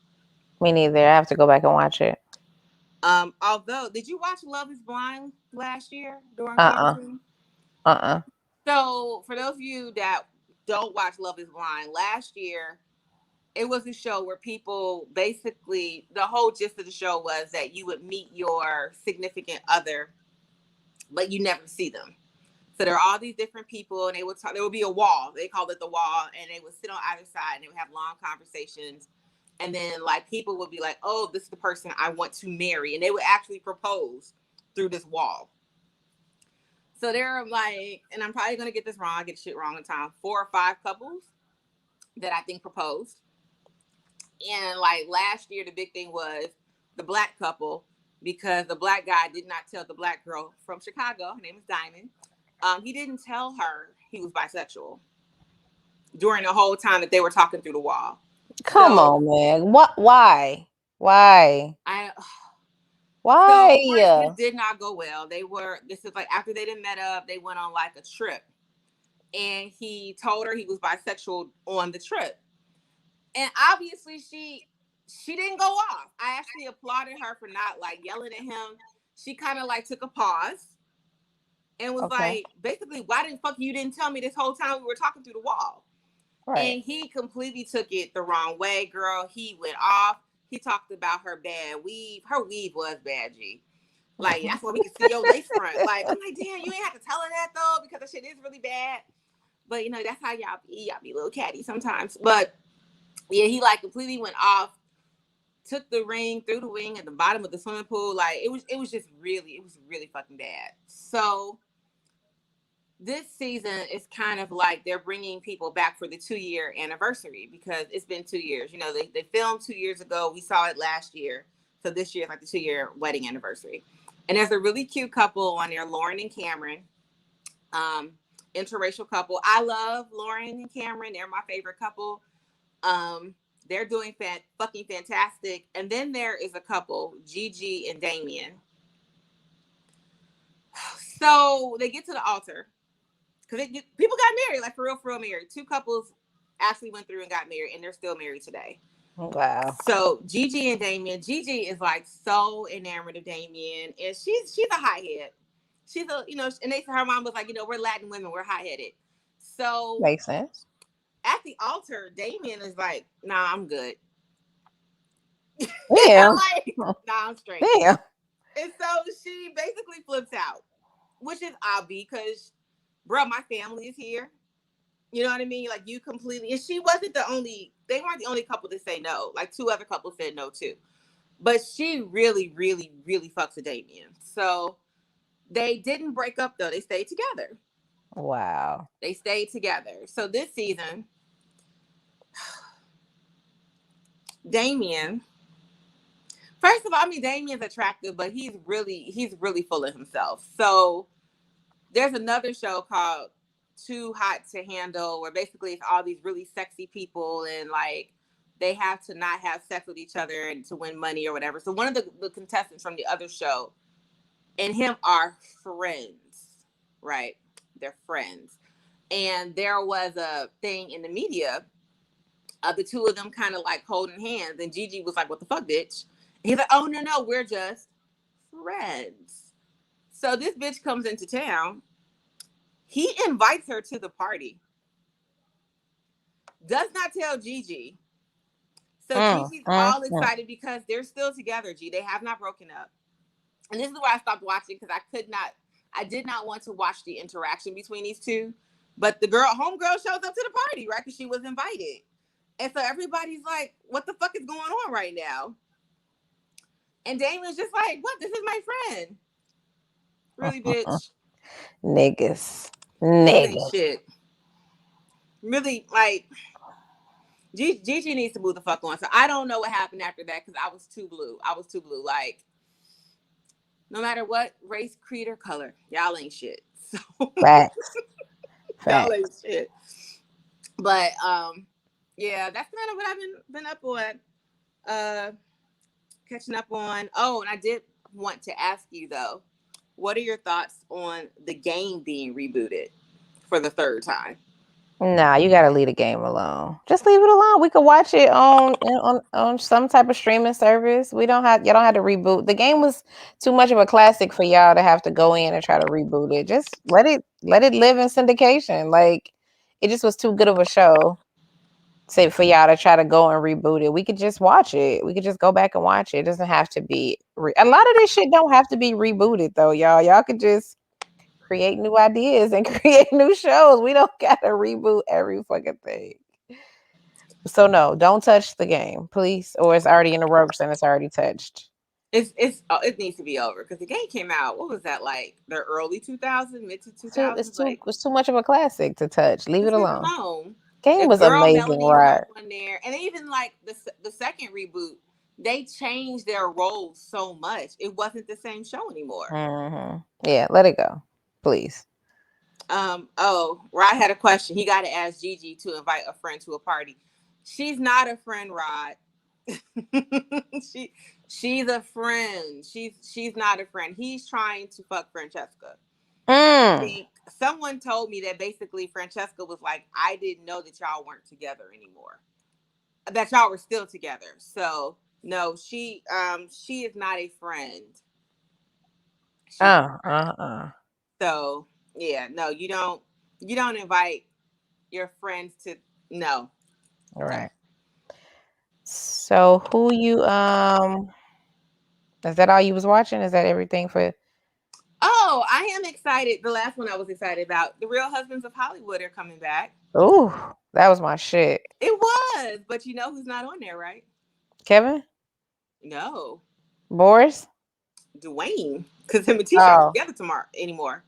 Me neither. I have to go back and watch it. Although, did you watch Love Is Blind last year during Uh-uh. quarantine? Uh-uh. So, for those of you that don't watch Love Is Blind, last year it was a show where people basically, the whole gist of the show was that you would meet your significant other, but you never see them. So there are all these different people, and they would talk. There would be a wall. They called it the wall, and they would sit on either side, and they would have long conversations. And then, like, people would be like, "Oh, this is the person I want to marry," and they would actually propose through this wall. So there are like, and I'm probably gonna get this wrong. I get shit wrong in time. 4 or 5 couples that I think proposed. And like last year, the big thing was the black couple, because the black guy did not tell the black girl from Chicago, her name is Diamond, he didn't tell her he was bisexual during the whole time that they were talking through the wall. Come So on, man. What? Why? Why? I so of course this Why? did not go well. This is like after they didn't met up, they went on like a trip. And he told her he was bisexual on the trip. And obviously she didn't go off. I actually applauded her for not like yelling at him. She kind of like took a pause and was Okay. like, basically, why the fuck you didn't tell me this whole time we were talking through the wall? Right. And he completely took it the wrong way, girl. He went off. He talked about her bad weave. Her weave was bad, G. Like, that's why we can see your lace front. Like, I'm like, damn, you ain't have to tell her that though, because the shit is really bad. But you know, that's how y'all be. Y'all be a little catty sometimes. But yeah, he like completely went off, took the ring, threw the ring at the bottom of the swimming pool. Like it was just really, it was really fucking bad. So this season is kind of like they're bringing people back for the 2-year anniversary, because it's been 2 years. You know, they filmed 2 years ago. We saw it last year. So this year is like the 2-year wedding anniversary. And there's a really cute couple on there, Lauren and Cameron. Interracial couple. I love Lauren and Cameron. They're my favorite couple. They're doing fucking fantastic. And then there is a couple, Gigi and Damien. So they get to the altar because people got married, like for real married. 2 couples actually went through and got married, and they're still married today. Wow. So Gigi and Damien, Gigi is like so enamored of Damien, and she's a hothead. She's a, you know, and her mom was like, you know, we're Latin women, we're hot-headed. So Makes sense. at the altar, Damien is like, nah, I'm good. Damn. Like, nah, I'm straight. Damn. And so she basically flips out, which is obvious because, bro, my family is here. You know what I mean? Like, you completely, and she wasn't they weren't the only couple to say no. Like, 2 other couples said no too. But she really, really, really fucks with Damien. So they didn't break up though. They stayed together. Wow. They stayed together. So this season, Damien, first of all, I mean, Damien's attractive, but he's really full of himself. So there's another show called Too Hot to Handle, where basically it's all these really sexy people, and like they have to not have sex with each other and to win money or whatever. So one of the contestants from the other show and him are friends, right? They're friends. And there was a thing in the media of the 2 of them kind of like holding hands. And Gigi was like, what the fuck, bitch? And he's like, oh, no, we're just friends. So this bitch comes into town. He invites her to the party. Does not tell Gigi. So Gigi's all excited because they're still together, G. They have not broken up. And this is why I stopped watching, because I did not want to watch the interaction between these 2. But the homegirl shows up to the party, right? Because she was invited. And so everybody's like, what the fuck is going on right now? And Damien's just like, what? This is my friend. Really, bitch? Niggas. Really, Niggas. shit. Really, like, Gigi needs to move the fuck on. So I don't know what happened after that, because I was too blue. Like, no matter what race, creed, or color, y'all ain't shit. So Facts. y'all Facts. ain't shit. But yeah, that's kind of what I've been up on. Catching up on. Oh, and I did want to ask you though, what are your thoughts on the game being rebooted for the third time? Nah, you gotta leave the game alone. Just leave it alone. We could watch it on some type of streaming service. We don't have y'all don't have to reboot. The game was too much of a classic for y'all to have to go in and try to reboot it. Just let it live in syndication. Like it just was too good of a show. Say for y'all to try to go and reboot it. We could just watch it. We could just go back and watch it. It doesn't have to be a lot of this shit don't have to be rebooted though, y'all. Y'all could just create new ideas and create new shows. We don't gotta reboot every fucking thing. So no, don't touch the game, please. Or it's already in the works and it's already touched. It needs to be over because the game came out. What was that like? The early 2000s, mid to It's too it's 2000s. too Like, it's too much of a classic to touch. Leave it just leave it alone. alone. Game If was girl amazing, Melanie was right? on there, and even like the second reboot, they changed their roles so much. It wasn't the same show anymore. Yeah, let it go, please. Oh, Rod had a question. He got to ask Gigi to invite a friend to a party. She's not a friend, Rod. she she's a friend. She's not a friend. He's trying to fuck Francesca. I Mm. think someone told me that basically Francesca was like, I didn't know that y'all weren't together anymore. That y'all were still together. So no, she is not a friend. She's not a friend. Uh. So yeah, no, you don't invite your friends to no. All No. right. So who you is that all you was watching? Is that everything for Oh, I am excited. The last one I was excited about. The Real Husbands of Hollywood are coming back. Ooh, that was my shit. It was, but you know who's not on there, right? Kevin? No. Boris? Dwayne. Because him and Tisha aren't Oh. together tomorrow anymore.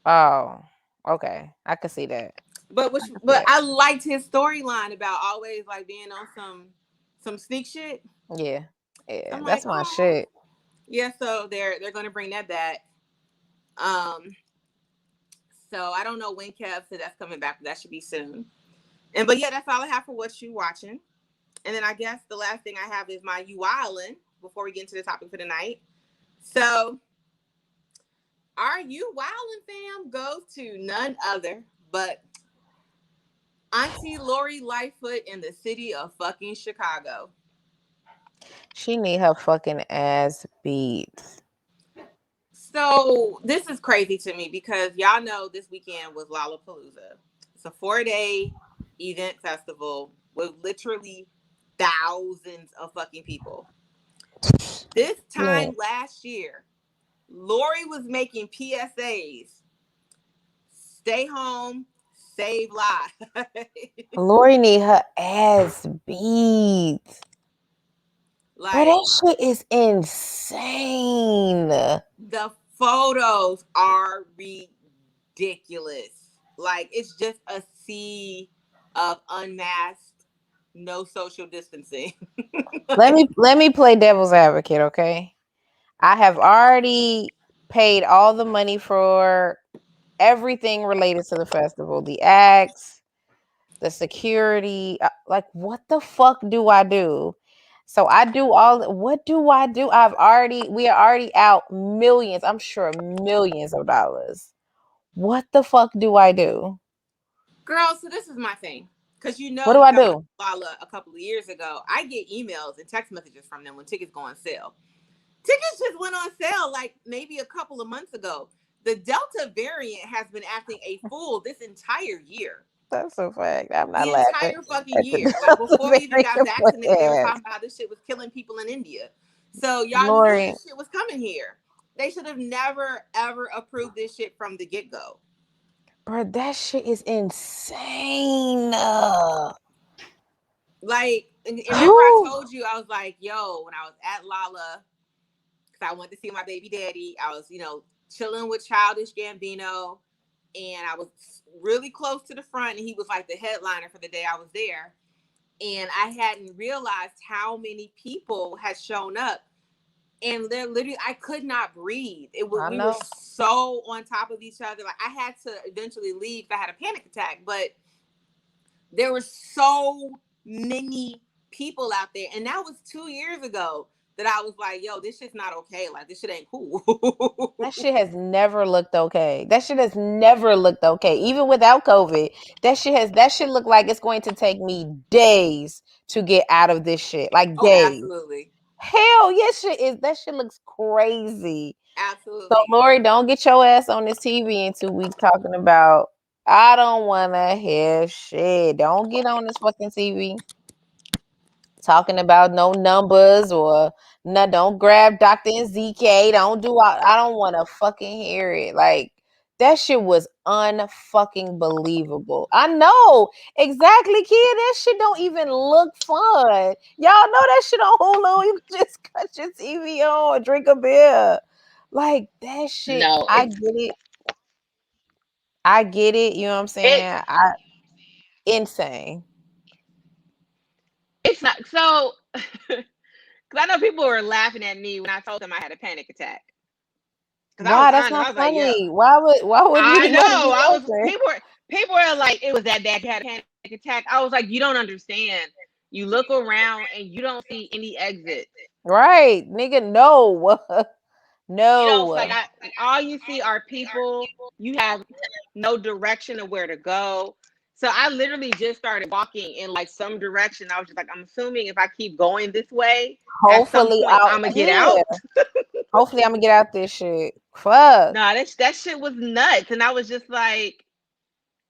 Oh. Okay. I could see that. I could see But that. I liked his storyline about always like being on some sneak shit. Yeah. Yeah. I'm like, That's my oh shit. yeah, so they're gonna bring that back. Um, so I don't know when Kev said that's coming back, but that should be soon. But yeah, that's all I have for what you watching. And then I guess the last thing I have is my You Island before we get into the topic for the night. So our You Wildin' fam goes to none other but Auntie Lori Lightfoot in the city of fucking Chicago. She need her fucking ass beat. So this is crazy to me because y'all know this weekend was Lollapalooza. It's a 4-day event festival with literally thousands of fucking people. This Yeah. time last year, Lori was making PSAs. Stay home, save lives. Lori need her ass beat. Bro, Like, that shit is insane. the photos are ridiculous. Like, it's just a sea of unmasked, no social distancing. Let me play devil's advocate, okay? I have already paid all the money for everything related to the festival, the acts, the security. Like, what the fuck do I do? So I do all. What do I do? We are already out millions. I'm sure millions of dollars. What the fuck do I do? Girl, so this is my thing. Because you What know, do I because I went do? to Lala a couple of years ago, I get emails and text messages from them when tickets go on sale. Tickets just went on sale like maybe a couple of months ago. The Delta variant has been acting a fool this entire year. That's a fact. I'm not The laughing entire fucking at the year. Like before we even very got vaccinated, they were plan. talking about this shit was killing people in India. So y'all knew Lori, this shit was coming here. They should have never ever approved this shit from the get go. bro, that shit is insane. Like, and remember I Who? told you I was like, yo, when I was at Lala, because I went to see my baby daddy, I was, chilling with Childish Gambino, and I was really close to the front, and he was like the headliner for the day I was there. And I hadn't realized how many people had shown up. and they're literally, I could not breathe. It was, I we were know. so on top of each other. Like I had to eventually leave. I had a panic attack, but there were so many people out there, and that was 2 years ago. That I was like, yo, this shit's not okay. Like this shit ain't cool. That shit has never looked okay. That shit has never looked okay. Even without COVID, that shit look like it's going to take me days to get out of this shit. Like Oh, days. absolutely, Hell yes, shit is that shit looks crazy. So absolutely. Lori, don't get your ass on this TV in 2 weeks talking about I don't wanna hear shit. Don't get on this fucking TV talking about no numbers or no, don't grab Dr. and ZK. Don't do I don't want to fucking hear it. Like that shit was unfucking believable. I know exactly, kid. That shit don't even look fun. Y'all know that shit on Hulu. You can just cut your TV on, drink a beer. Like that shit. No, I get it. I get it. You know what I'm it saying? I insane. it's not so. Because I know people were laughing at me when I told them I had a panic attack. Because I was Why? That's honest. not I was like, yo, funny. Why would I know. anybody be I was laughing? people were like, it was that bad. You had a panic attack. I was like, you don't understand. You look around and you don't see any exits. Right, nigga, no. You know, it's like No. all you see are people. You have no direction of where to go. So I literally just started walking in like some direction. I was just like, I'm assuming if I keep going this way, at some Hopefully point out I'm gonna get yeah. out. Hopefully I'm gonna get out this shit. Fuck. Nah, that shit was nuts, and I was just like,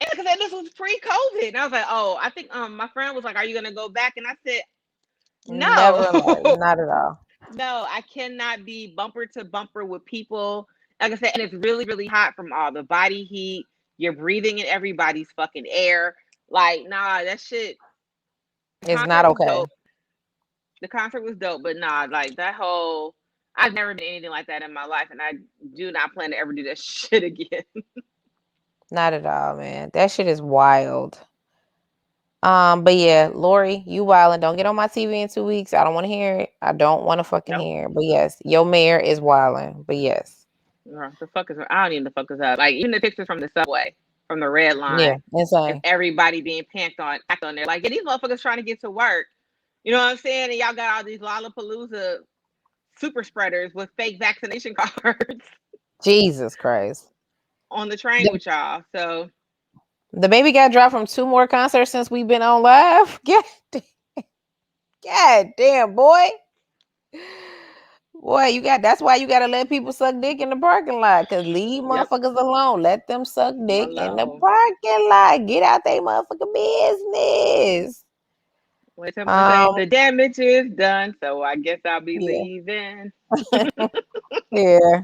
yeah, because this was pre-COVID, and I was like, oh, I think my friend was like, are you gonna go back? And I said, no, Never in life. Not at all. no, I cannot be bumper to bumper with people. Like I said, and it's really, really hot from all the body heat. You're breathing in everybody's fucking air. Like, nah, that shit. The It's not concert was okay. dope. The concert was dope, but nah, like that whole. I've never done anything like that in my life, and I do not plan to ever do that shit again. Not at all, man. That shit is wild. But yeah, Lori, you wildin'. Don't get on my TV in 2 weeks. I don't want to hear it. I don't want to fucking Nope. hear it. But yes, your mayor is wildin'. But yes. The fuck is I don't even the fuck is up. Like even the pictures from the subway, from the red Yeah, line, of insane. everybody being packed on there. Like, yeah, these motherfuckers trying to get to work. You know what I'm saying? And y'all got all these Lollapalooza super spreaders with fake vaccination cards Jesus Christ. on the train The, with y'all. So the baby got dropped from 2 more concerts since we've been on live. God damn, boy. Boy, that's why you gotta let people suck dick in the parking lot. Cause leave yep, motherfuckers alone. Let them suck dick in the alone. parking lot. Get out their motherfucking business. Wait till my saying Um, the damage is done. So I guess I'll be yeah. leaving. Yeah.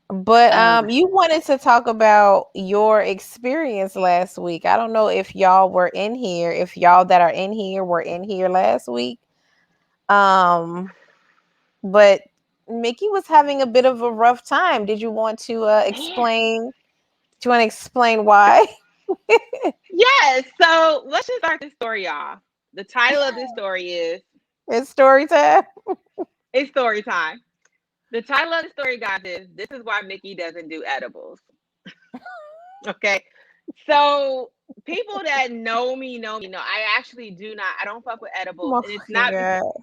But Uh, you wanted to talk about your experience last week. I don't know if y'all were in here, if y'all that are in here were in here last week. Um, but Mickey was having a bit of a rough time. Did you want to man. explain? Do you want to explain why? Yes. So let's just start this story off. The title of this story is It's story time. It's Story Time. The title of the story, guys, is This is Why Mickey Doesn't Do Edibles. Okay. So people that know me know I actually do not, I don't fuck with edibles. My And it's fucking not because, god.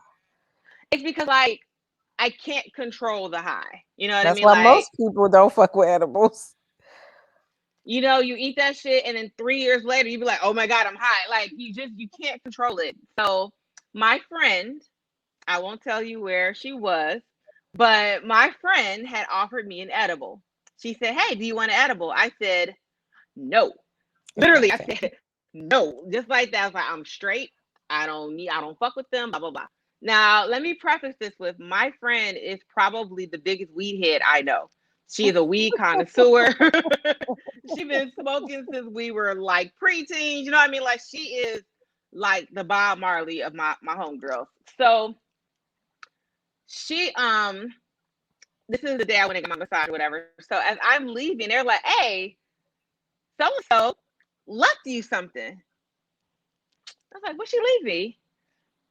it's because like I can't control the high. You know what I That's mean? why Like, most people don't fuck with edibles. you know, you eat that shit and then 3 years later you be like, oh my God, I'm high. Like you can't control it. So my friend, I won't tell you where she was, but my friend had offered me an edible. She said, hey, do you want an edible? I said, no. Literally, I said, no. Just like that. I was like, I'm straight. I don't fuck with them, blah, blah, blah. Now, let me preface this with my friend is probably the biggest weed head I know. She is a weed connoisseur. She's been smoking since we were like preteens. You know what I mean? Like she is like the Bob Marley of my homegirls. So she this is the day I went to get my massage or whatever. So as I'm leaving, they're like, hey, so and so left you something. I was like, what she leave me?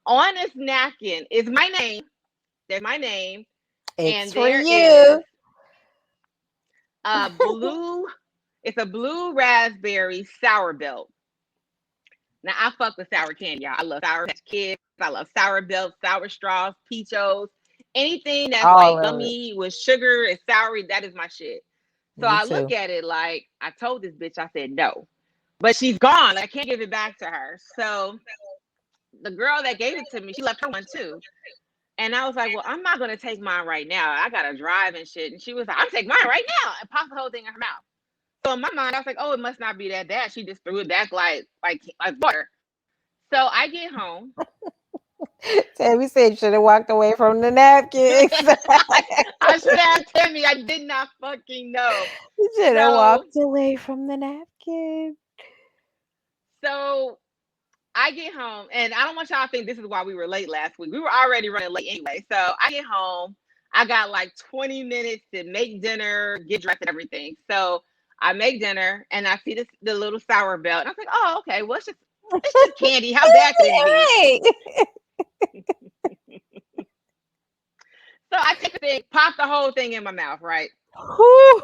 On this napkin is my name. There's my name. It's And for there is you. a blue, it's a blue raspberry sour belt. Now I fuck with sour candy, y'all. I love Sour Patch Kids. I love sour belts, sour straws, peachos, anything that's All like of it. gummy with sugar and soury. That is my shit. So Me I look too. at it like I told this bitch, I said no, but she's gone. I can't give it back to her. So the girl that gave it to me, she left her one too. And I was like, well, I'm not gonna take mine right now. I gotta drive and shit. And she was like, I'm taking mine right now, and popped the whole thing in her mouth. So in my mind, I was like, oh, it must not be that bad. She just threw it back like water. So I get home. Tammy said should have walked away from the napkins. I should have told me. I did not fucking know. Should have So walked away from the napkin. so I get home, and I don't want y'all to think this is why we were late last week. We were already running late anyway. So I get home. I got like 20 minutes to make dinner, get dressed, and everything. So I make dinner, and I see the little sour belt. And I was like, oh, okay. Well, it's just candy. How bad could it be? Right. So I take the thing, pop the whole thing in my mouth, right? Whew.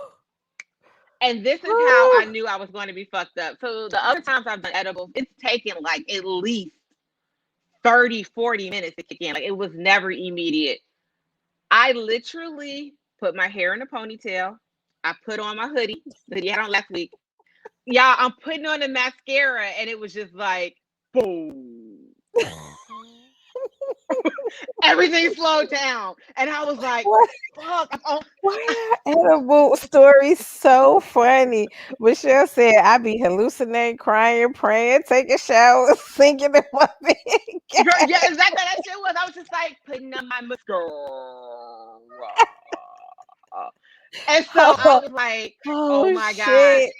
And this is how I Whew. knew I was going to be fucked up. So the other times I've done edibles, it's taken like at least 30, 40 minutes to kick in. Like it was never immediate. I literally put my hair in a ponytail. I put on my hoodie, the hoodie I had on last week. Y'all, I'm putting on the mascara, and it was just like, boom. Everything slowed down. And I was like, What? fuck. Why are edible stories so funny? Michelle said I be hallucinating, crying, praying, taking showers, singing in my bed. Girl, yeah, exactly how that shit was. I was just like putting on my mascara. And so I Oh, was like, oh oh my God, shit.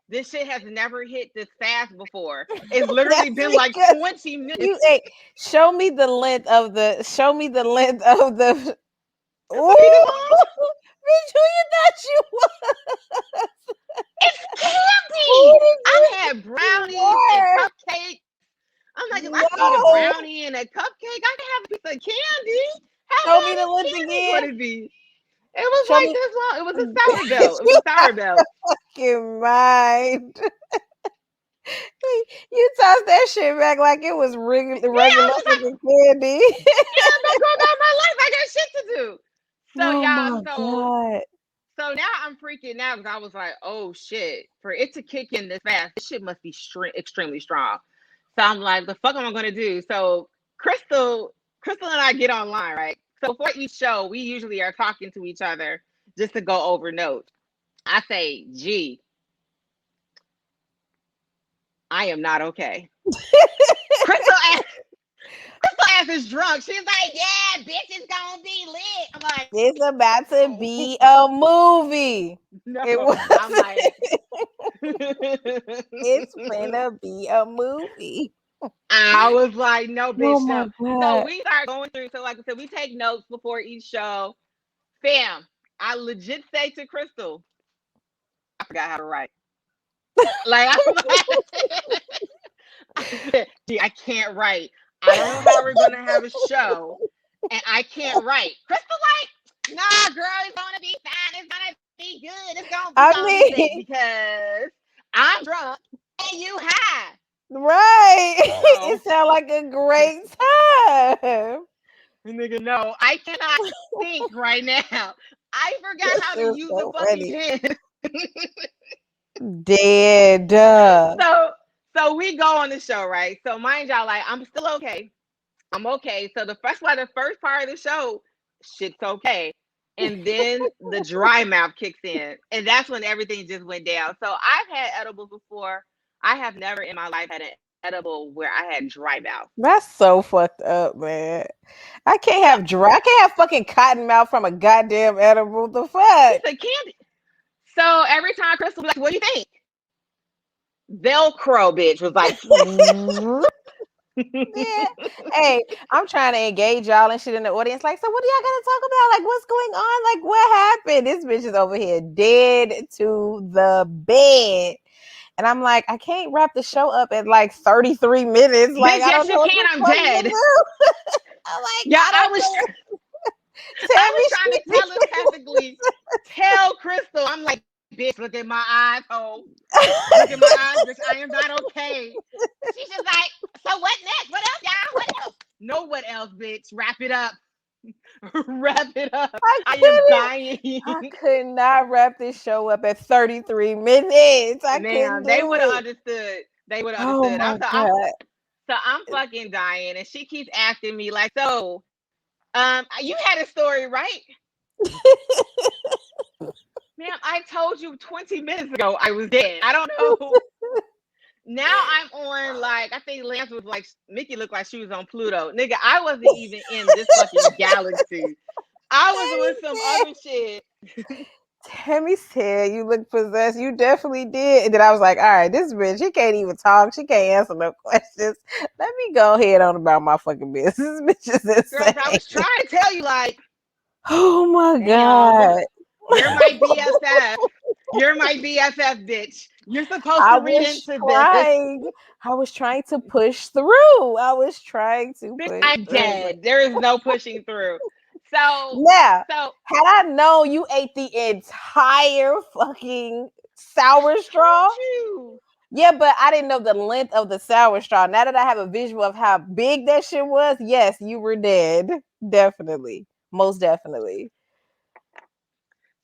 this shit has never hit this fast before. It's literally That's been like because 20 you minutes. ate. Show me the length of the. Show me the length of the. It's a peanut ball. Ooh, bitch, who you thought you was? It's Who candy. did I've you had think you brownies and were? cupcakes. I'm like, if I can eat a No. brownie and a cupcake, I can have a piece of candy. How Show me bad the is length candy again. going to be? It was Show like me. this long. It was a sour Bitch, belt. It was you a sour belt. fucking mind. You tossed that shit back like it was regular, Yeah, I regular was just like, fucking candy. yeah, I'm about to go about my life. I got shit to do. So Oh y'all, my god. so now I'm freaking out because I was like, oh shit, for it to kick in this fast, this shit must be extremely strong. So I'm like, the fuck am I gonna do? So Crystal and I get online, right? So before each show, we usually are talking to each other just to go over notes. I say, gee, I am not okay. Crystal ass, Crystal ass is drunk. She's like, yeah, bitch, it's gonna be lit. I'm like, It's about to no, be a movie. It no. was. I'm like, It's gonna be a movie. I was like, no, Oh bitch, my no. So god. we start going through. So, like I said, we take notes before each show. Fam, I legit say to Crystal, I forgot how to write. Like, I said, gee, I can't write. I don't know how we're going to have a show, and I can't write. Crystal, like, nah, girl, it's going to be fine. It's going to be good. We I going to be lit mean, because I'm drunk and you high. right. It So, sounds like a great time. nigga, no, I cannot think right now. I forgot That how shit to was use the so fucking funny. pen. Dead. so so we go on the show, right? So mind y'all, like I'm still okay. I'm okay. So the first part of the show, shit's okay. And then the dry mouth kicks in. And that's when everything just went down. So I've had edibles before. I have never in my life had an edible where I had dry mouth. That's so fucked up, man. I can't So have dry. I can't have fucking cotton mouth from a goddamn edible. The piece fuck? of candy. So every time Crystal be like, what do you think? Velcro bitch was like Yeah. Hey, I'm trying to engage y'all and shit in the audience. Like, so what do y'all gotta talk about? Like, what's going on? Like, what happened? This bitch is over here dead to the bed. And I'm like, I can't wrap the show up at like 33 minutes. Like, bitch, I don't yes know you what can, the I'm fuck to dead. do. I'm like, Yeah, I I don't was know. I was Tammy, trying to telepathically tell Crystal, I'm like, bitch, look at my eyes, ho. Look at my eyes, bitch. I am not okay. She's just like, so what next? What else, y'all? What else? No, what else, bitch? Wrap it up. Wrap it up. I I am couldn't. I dying. could not wrap this show up at 33 minutes. I couldn't Ma'am, they do would have it. understood. They would have Oh understood. my God. So I'm fucking dying, and she keeps asking me like, so, you had a story, right? Ma'am, I told you 20 minutes ago I was dead. I don't know. Now I'm on, like, I think Lance was like, Mickey looked like she was on Pluto. Nigga, I wasn't even in this fucking galaxy. I was on some other shit. Tammy said you look possessed. You definitely did. And then I was like, all right, this bitch, she can't even talk. She can't answer no questions. Let me go ahead on about my fucking business. This bitch is Girls, I insane. was trying to tell you, like, Oh my damn, God. you're my BFF. You're my BFF, bitch. You're supposed I to read was into this. trying. I was trying to push through. I was trying to Bitch, push I'm through. dead. There is no pushing through. So, Now, so had I known you ate the entire fucking I sour straw, told you. yeah, but I didn't know the length of the sour straw. Now that I have a visual of how big that shit was, yes, you were dead. Definitely. Most definitely.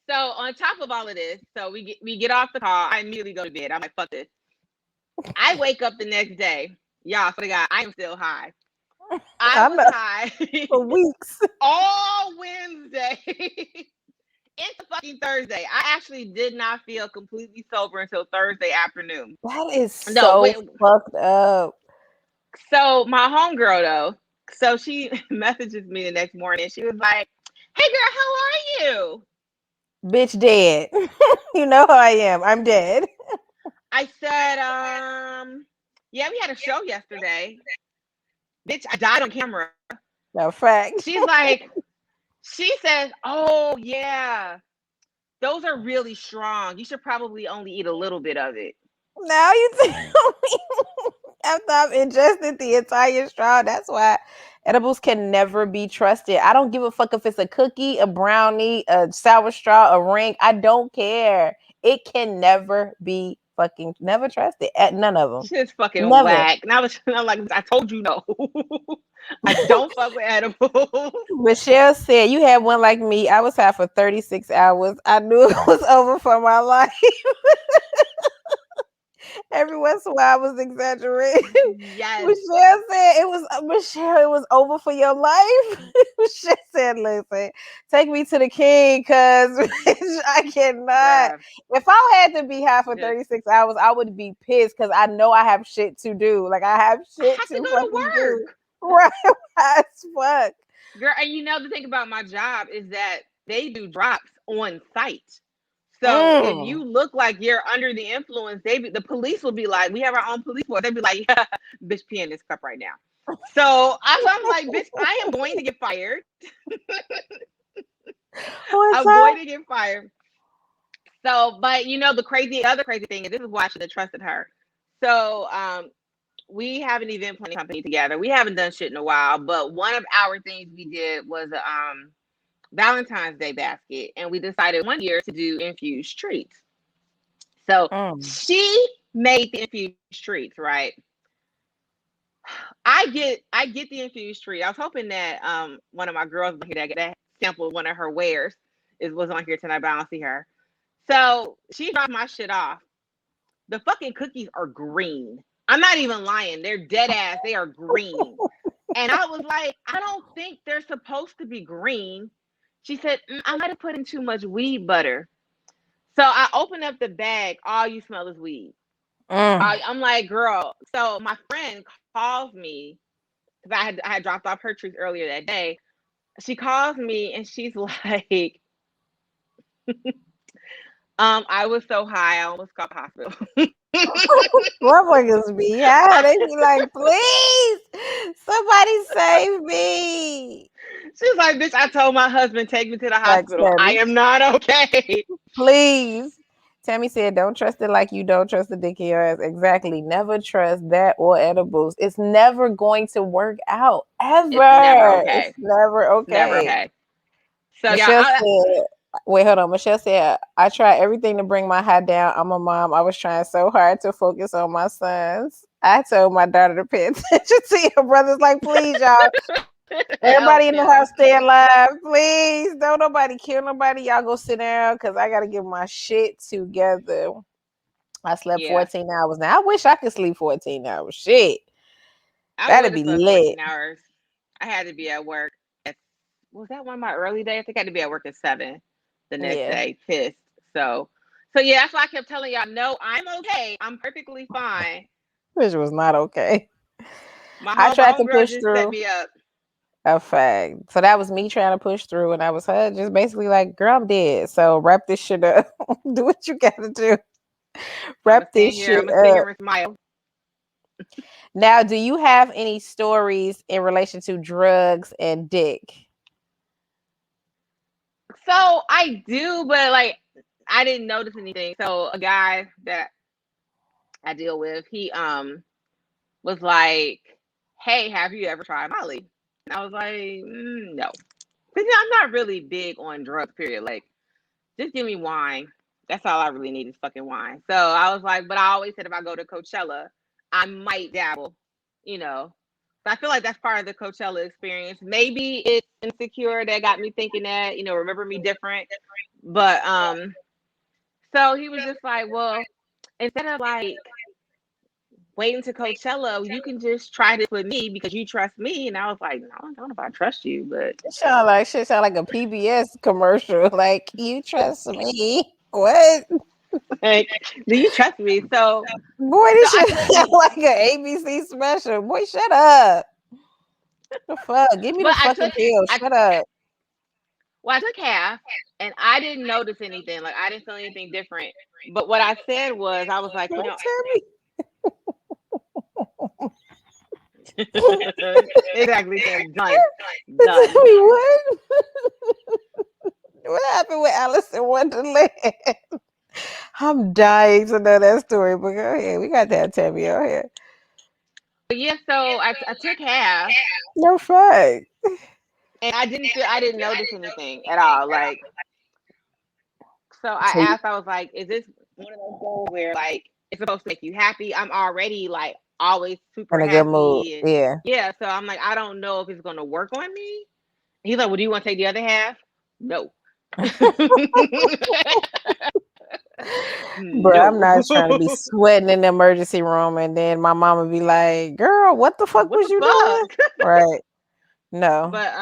So on top of all of this, so we get off the call. I immediately go to bed. I'm like, fuck this. I wake up the next day. Y'all, for the God, I am still high. I I was know high for weeks. all Wednesday into fucking Thursday. I actually did not feel completely sober until Thursday afternoon. That is No, so wait. fucked up. So my homegirl though, so she messages me the next morning. She was like, "Hey girl, how are you?" Bitch dead. You know how I am. I'm dead. I said, yeah, we had a show yesterday. Bitch, I died on camera. No fact. She's like, she says, oh yeah, those are really strong. You should probably only eat a little bit of it. Now you tell me after I've ingested the entire straw. That's why edibles can never be trusted. I don't give a fuck if it's a cookie, a brownie, a sour straw, a ring. I don't care. It can never be fucking never trusted at none of them. Shit's fucking Never. whack. And I'm like, I told you no. I don't fuck with edibles. Michelle said you had one like me. I was high for 36 hours. I knew it was over for my life. Every once in a while I was exaggerating. Yes. Michelle said it was Michelle, it was over for your life. Michelle said, listen, take me to the king because I cannot. Bruh. If I had to be high for Just 36 hours, I would be pissed because I know I have shit to do. Like I have I shit have to to go to fucking do. work. Right as fuck. Girl, and the thing about my job is that they do drops on site. So if Mm. you look like you're under the influence, the police will be like, we have our own police force. They'd be like, yeah, bitch, pee in this cup right now. So I'm like, bitch, I am going to get fired. What's I'm up? going to get fired. So, but the other crazy thing is this is why I should have trusted her. So, we have an event planning company together. We haven't done shit in a while, but one of our things we did was a Valentine's Day basket, and we decided one year to do infused treats. So Mm. she made the infused treats, right? I get the infused treat. I was hoping that one of my girls was here that sampled one of her wares was on here tonight, but I don't see her. So she dropped my shit off. The fucking cookies are green. I'm not even lying. They're dead ass. They are green. And I was like, I don't think they're supposed to be green. She said, I might have put in too much weed butter. So I opened up the bag. All you smell is weed. Mm. I'm like, girl. So my friend calls me because I had dropped off her treats earlier that day. She calls me and she's like, I was so high, I almost called the hospital. Motherfuckers be high. They be like, please, somebody save me. She's like, bitch, I told my husband, take me to the Like hospital. I Tammy, am not okay. please. Tammy said, don't trust it like you don't trust the dick in your ass. Exactly. Never trust that or edibles. It's never going to work out. It's never Ever. It's okay. never It's never okay. okay. So yeah, Michelle said, wait, hold on. Michelle said, I tried everything to bring my high down. I'm a mom. I was trying so hard to focus on my sons. I told my daughter to pay attention to your brothers. Like, please, y'all. help Everybody in the him. house stay alive. Please. Don't nobody kill nobody. Y'all go sit down because I got to get my shit together. I slept Yeah, 14 hours. Now, I wish I could sleep 14 hours. Shit. I That'd would have be slept lit. 14 hours. I had to be at work. At, was that one of my early days? I think I had to be at work at 7 the next Yeah. day. Pissed. So yeah, that's why I kept telling y'all, no, I'm okay. I'm perfectly fine. Which was not okay. I My tried to homegirl push just set through. me up. A fact. So that was me trying to push through, and I was her just basically like, girl, I'm dead. So wrap this shit up. Do what you gotta do. I'm gonna Wrap this stand here. shit I'm gonna sit up. here and smile. Now, do you have any stories in relation to drugs and dick? So I do, but like I didn't notice anything. So a guy that I deal with, he was like, "Hey, have you ever tried Molly?" And I was like, "No," because I'm not really big on drugs. Period. Like, just give me wine. That's all I really need is fucking wine. So I was like, but I always said if I go to Coachella, I might dabble. You know, so I feel like that's part of the Coachella experience. Maybe it's insecure that got me thinking that. Remember me different. But so he was just like, well, instead of like waiting to Coachella, you can just try this with me because you trust me. And I was like, no, I don't know if I trust you, but It sound like shit sound like a PBS commercial. Like, you trust me. What? like, do you trust me? Boy, So this I shit took, sound like an ABC special. Boy, shut up. The fuck? Give me but the fucking pill. I, Shut up. well, I took half, and I didn't notice anything. Like I didn't feel anything different. But what I said was, I was like, Don't tell exactly, said done, me. done. Tell me what? What happened with Alice in Wonderland? I'm dying to know that story, but go ahead. We got that Tammy out here. But yeah, so I took half, No fuck. and I didn't notice anything at all. Like, so I So you asked, I was like, is this one of those goals where like it's supposed to make you happy? I'm already like always super in a good mood. happy, and Yeah. yeah, so I'm like, I don't know if it's gonna work on me. He's like, well, do you want to take the other half? No. Bro, I'm No. not trying to be sweating in the emergency room and then my mama be like, girl, what the fuck What was the you doing? fuck? Right. No. But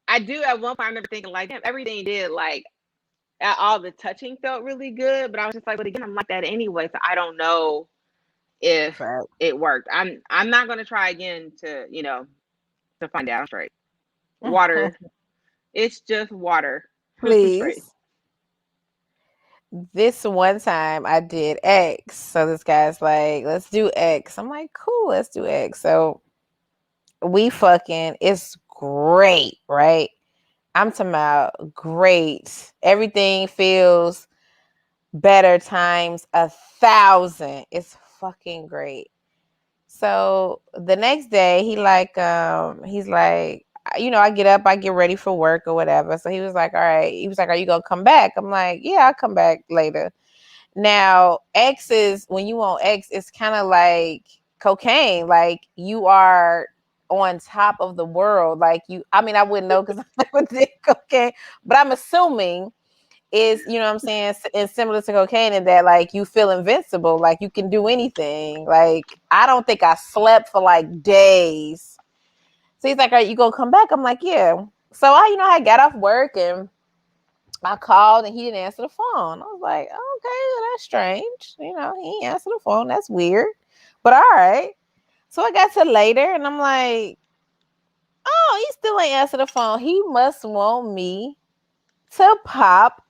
I do at one point I remember thinking like, damn, everything did like all the touching felt really good, but I was just like, but again, I'm like that anyway, so I don't know if Fact. it worked. I'm not gonna try again to find out straight. Water. It's just water. Straight. Please. This one time I did X. So this guy's like, let's do X. I'm like, cool, let's do X. So we fucking, it's great, right? I'm talking about great. Everything feels better times 1,000. It's fucking great. So the next day he's like, I get up, I get ready for work or whatever. So he was like, all right. He was like, are you gonna come back? I'm like, yeah, I'll come back later. Now, X is when you on X, it's kind of like cocaine. Like you are on top of the world. Like I mean, I wouldn't know because I never did cocaine, but I'm assuming is, you know what I'm saying, and similar to cocaine in that like you feel invincible, like you can do anything. Like I don't think I slept for like days. So he's like, "Are you gonna come back?" I'm like, "Yeah." So I got off work and I called and he didn't answer the phone. I was like, "Okay, well, that's strange. He didn't answer the phone. That's weird." But all right. So I got to later and I'm like, "Oh, he still ain't answer the phone. He must want me to pop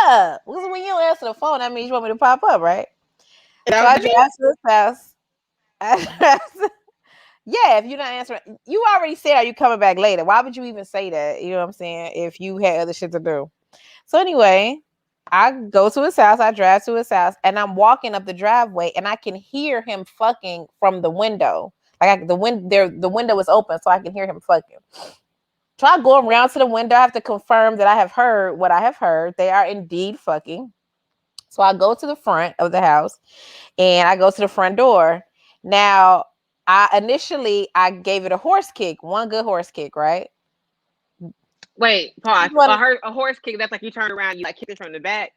up." Because when you don't answer the phone, that means you want me to pop up, right? That So was I the drive mean. to his house. Yeah, if you're not answering, you already said, are you coming back later? Why would you even say that? You know what I'm saying? If you had other shit to do. So anyway, I go to his house, I drive to his house, and I'm walking up the driveway and I can hear him fucking from the window. Like the window is open, so I can hear him fucking. So I go around to the window. I have to confirm that I have heard what I have heard. They are indeed fucking. So I go to the front of the house and I go to the front door. Now, I gave it a horse kick, one good horse kick, right? Wait, pause. One, A horse kick. That's like you turn around, you like kick it from the back.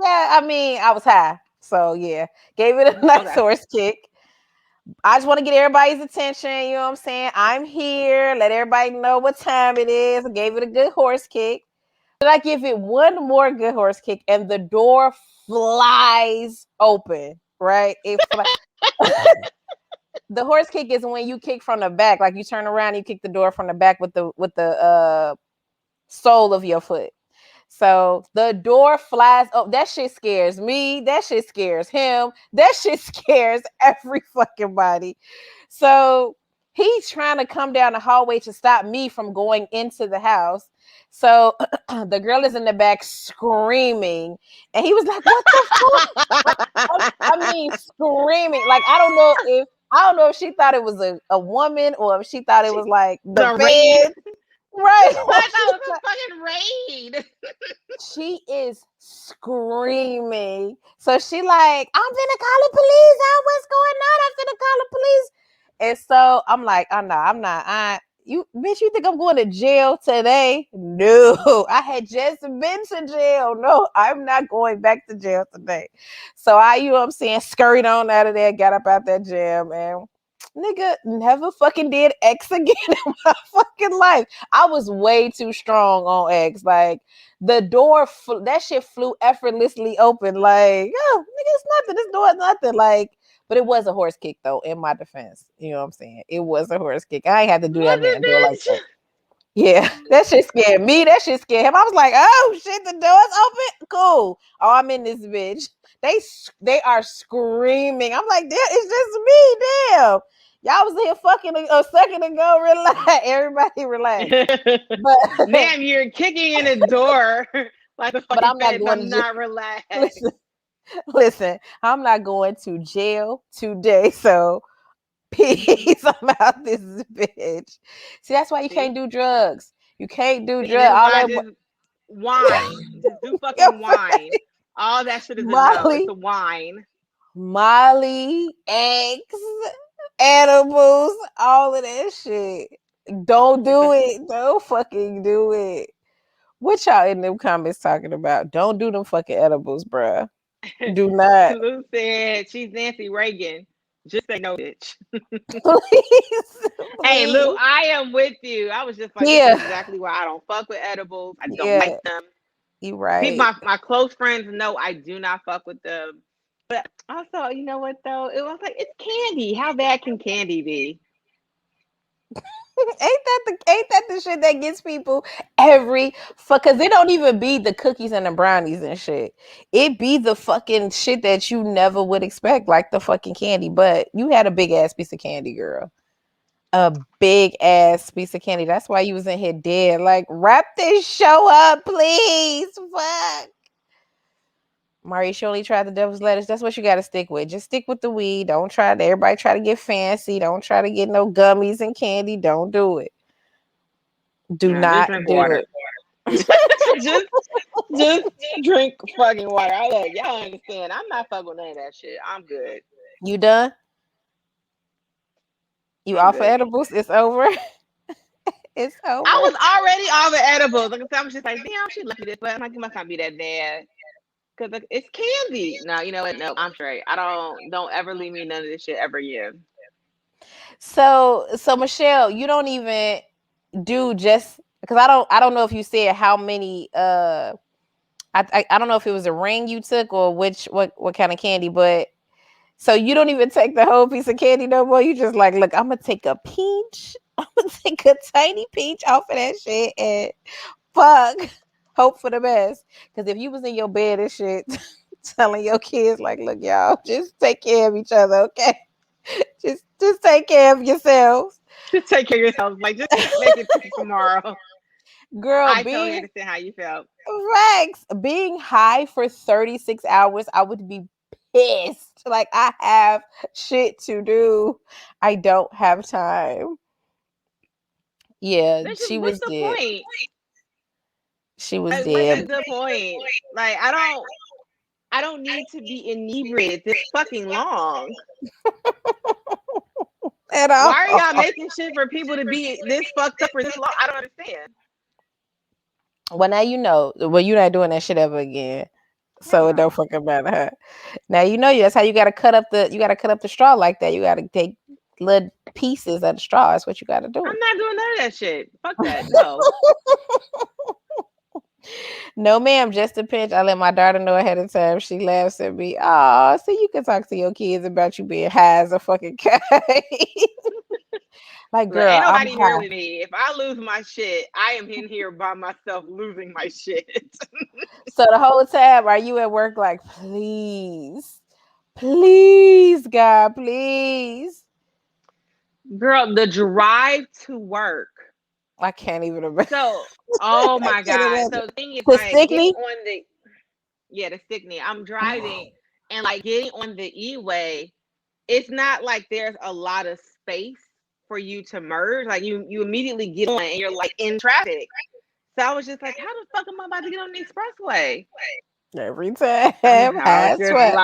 yeah, I mean, I was high. So yeah, gave it a nice Okay. horse kick. I just want to get everybody's attention. You know what I'm saying? I'm here. Let everybody know what time it is. I gave it a good horse kick. Did I give it one more good horse kick and the door flies open, right? The horse kick is when you kick from the back, like you turn around and you kick the door from the back with the sole of your foot. So the door flies up. That shit scares me. That shit scares him. That shit scares every fucking body. So he's trying to come down the hallway to stop me from going into the house. So the girl is in the back screaming, and he was like, "What the fuck?" I mean, screaming. Like I don't know if she thought it was a woman or if she thought it was like the The raid. feds. Right. I thought it was a fucking raid. She is screaming. So she like, I'm finna call the police. What's going on? I'm finna call the police. And so I'm like, oh no, I'm not. You bitch, you think I'm going to jail today? No, I had just been to jail. No, I'm not going back to jail today. So you know what I'm saying, scurried on out of there, got up out that jail, and nigga never fucking did X again in my fucking life. I was way too strong on X. Like the door, that shit flew effortlessly open. Like, oh, nigga, it's nothing. This door is nothing. Like, but it was a horse kick though. In my defense, you know what I'm saying? It was a horse kick. I ain't had to do Was that man door like it, that. Yeah, that shit scared me. That shit scared him. I was like, oh shit, the door's open. Cool. Oh, I'm in this bitch. They are screaming. I'm like, damn, it's just me. Damn. Y'all was here fucking a second ago. Relax. Everybody relax. bitch? But Ma'am, you're kicking in the door like the but fucking I'm not feds. going I'm to jail. not relaxed. Listen, listen, I'm not going to jail today. So peace. I'm out this bitch. See, that's why you can't See? do drugs. You can't do See, drugs. this is All why I that just wine. Just do your fucking wine. All that shit is a no. It's Molly, a wine. Molly, eggs, edibles, all of that shit. Don't do it. Don't fucking do it. What y'all in them comments talking about? Don't do them fucking edibles, bruh. Do not. Lou said she's Nancy Reagan. Just say no, bitch. Please. Hey, Lou, Please. I am with you. I was just like, this is Yeah. exactly why I don't fuck with edibles. I don't Yeah. like them. You People, right. my close friends know I do not fuck with them. But also, you know what though? It was like it's candy. How bad can candy be? Ain't that the shit that gets people every fuck? Because it don't even be the cookies and the brownies and shit. It be the fucking shit that you never would expect, like the fucking candy. But you had a big ass piece of candy, girl. A big ass piece of candy. That's why you was in here dead. Like, wrap this show up, please. Fuck. Maurice, you only tried the devil's lettuce. That's what you got to stick with. Just stick with the weed. Don't try to. Everybody try to get fancy. Don't try to get no gummies and candy. Don't do it. Do Nah, just not drink do water. it. just just drink fucking water. I look, y'all understand. I'm not fucking with none of that shit. I'm good. You done? You I'm off for good. edibles? It's over. It's I over. was already off the edibles. Like I said, I was just like, damn, she left me this, but I'm like, it must not be that bad. Cause like, it's candy. No, you know what? No, I'm straight. I don't ever leave me none of this shit ever again. So Michelle, you don't even do just because I don't know if you said how many I don't know if it was a ring you took or what kind of candy, but so you don't even take the whole piece of candy no more. You just like, look, I'm gonna take a pinch. I'm gonna take a tiny pinch off of that shit and fuck, hope for the best. Because if you was in your bed and shit, telling your kids like, look, y'all, just take care of each other, okay? Just take care of yourselves. Just take care of yourself. Like just make it to tomorrow. Girl, I totally being understand how you felt. Rex, being high for 36 hours, I would be pissed. Like I have shit to do. I don't have time. Yeah, Bitch, she what's was the dead. point? She was Like, what dead is the point? Like, I don't need to be inebriated this fucking long. at Why all. are y'all making shit for people to be this fucked up for this long? I don't understand. Well, now you know. Well, you're not doing that shit ever again. Hell So it don't no. fucking matter. Huh? Now you know that's how you gotta cut up the straw like that. You gotta take little pieces of the straw. That's what you gotta do. I'm not doing none of that shit. Fuck that. No. No, ma'am, just a pinch. I let my daughter know ahead of time. She laughs at me. Oh, so you can talk to your kids about you being high as a fucking kite. Like, Look, girl, ain't I'm nobody here high. with me. If I lose my shit, I am in here by myself losing my shit. So the whole time, are you at work like, please, please, God, please? Girl, the drive to work. I can't even imagine. So, oh I my can't God. imagine. So the thing is To like stick getting me? on the yeah, the stickney. I'm driving and like getting on the E-way, it's not like there's a lot of space for you to merge. Like you immediately get on and you're like in traffic. So I was just like, how the fuck am I about to get on the expressway? Every time. I was High just sweat.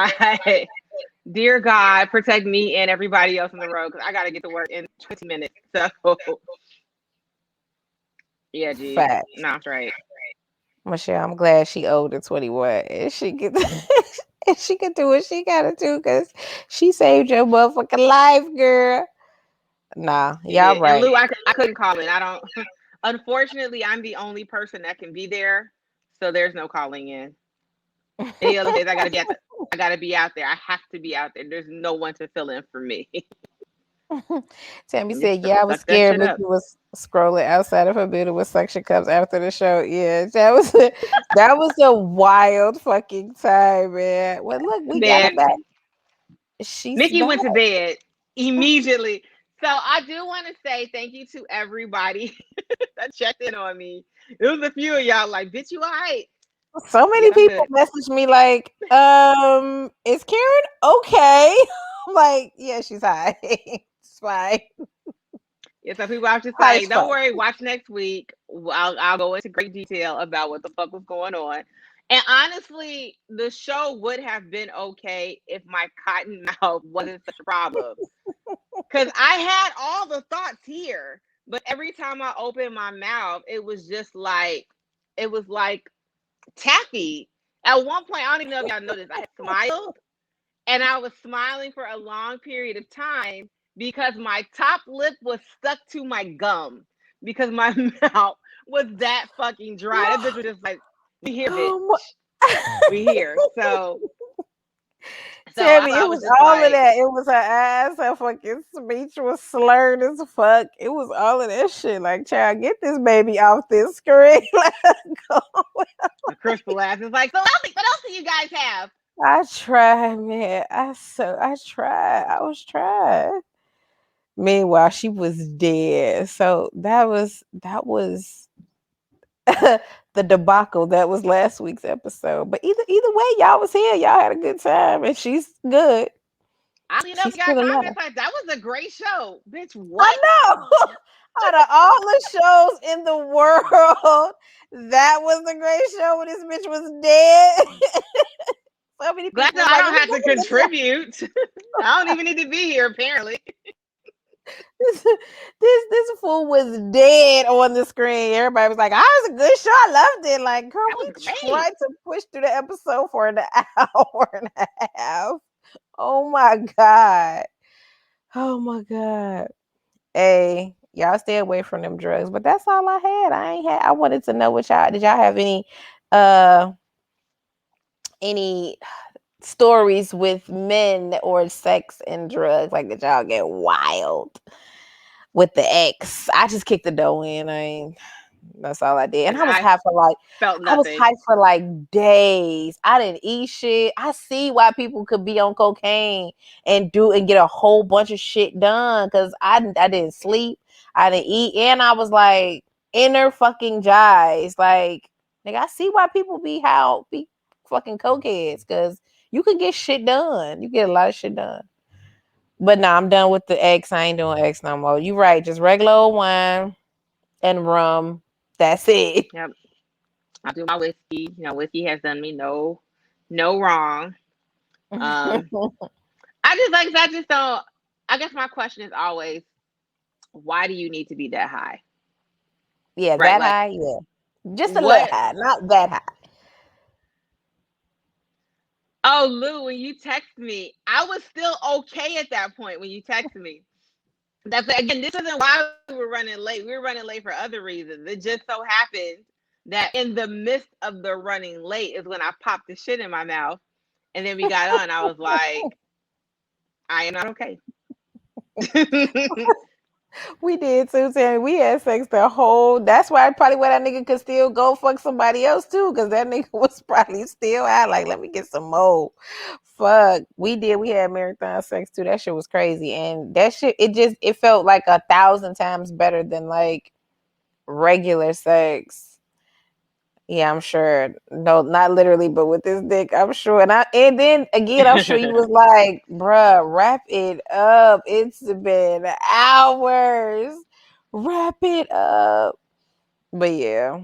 like, dear God, protect me and everybody else on the road because I got to get to work in 20 minutes. So, yeah, G. Facts. No, that's right. Michelle, I'm glad she older 21 and she can and she can do what she gotta do because she saved your motherfucking life, girl. Nah, She y'all did. And right. Lou, I couldn't call in. I don't, unfortunately, I'm the only person that can be there. So there's no calling in. Any other days, I gotta be out there. I have to be out there. There's no one to fill in for me. Tammy Just said, "Yeah, I was suck that scared." shit Mickey up. was scrolling outside of her building with suction cups after the show. Yeah, that was a wild fucking time, man. Well, look, we got her Man, back. She's Mickey back. went to bed immediately. So I do want to say thank you to everybody that checked in on me. It was a few of y'all like, bitch, you all right? So many Yeah, I'm people good. message me like, is Karen okay? I'm like, yeah, she's high. It's fine. Yeah, so people, I was just High as like, fuck. don't worry, watch next week. I'll go into great detail about what the fuck was going on. And honestly, the show would have been okay if my cotton mouth wasn't such a problem. Because I had all the thoughts here, but every time I opened my mouth, it was like taffy. At one point, I don't even know if y'all noticed, I had smiled and I was smiling for a long period of time because my top lip was stuck to my gum because my mouth was that fucking dry. That bitch was just like, we here, bitch. Oh We here. So Tammy, I it was was just all of like, that. It was her eyes, her fucking speech was slurred as fuck. It was all of that shit. Like, child, get this baby off this screen. Let her go. Crystal ass is like, so what else do you guys have? I tried, man. I tried. I was trying. Meanwhile, she was dead. So that was the debacle that was last week's episode. But either way, y'all was here. Y'all had a good time, and she's good. I don't know if She's you got still alive. comments like that was a great show. Bitch, I what? know. Out of all the shows in the world, that was the great show when this bitch was dead. So many Glad people that was I like, it don't was have to such a good contribute. I don't even need to be here, apparently. this fool was dead on the screen. Everybody was like, "Ah, it was a good show. I loved it." Like, girl, That we was great. tried to push through the episode for an hour and a half. Oh my god. Oh my god. Hey, y'all stay away from them drugs. But that's all I had. I wanted to know what y'all did. Y'all have uh any stories with men or sex and drugs? Like, did y'all get wild with the ex? I just kicked the dough in. That's all I did. And And I was I high for like felt I was nothing. high for like days. I didn't eat shit. I see why people could be on cocaine and get a whole bunch of shit done because I didn't sleep. I didn't eat. And I was like inner fucking jives. Like, nigga, I see why people be fucking cokeheads because you could get shit done. You get a lot of shit done. But nah, I'm done with the X. I ain't doing X no more. You right. Just regular old wine. and rum. That's it. Yep. I do my whiskey. Whiskey has done me no wrong. Um, I just don't. I guess my question is always, why do you need to be that high? Yeah, Right? that Like, high. Yeah, just a little what? high, not that high. Oh, Lou, when you text me, I was still okay at that point when you texted me. That's again, this isn't why we were running late. We were running late for other reasons. It just so happened that in the midst of the running late is when I popped the shit in my mouth. And then we got on. I was like, I am not okay. We did too, Tammy. We had sex the whole. That's why probably why that nigga could still go fuck somebody else too, because that nigga was probably still out. Like, let me get some more. Fuck, we did. We had marathon sex too. That shit was crazy, and that shit it felt like 1,000 times better than like regular sex. Yeah, I'm sure. No, not literally, but with this dick, I'm sure. And then again, I'm sure you was like, bruh, wrap it up. It's been hours. Wrap it up. But yeah,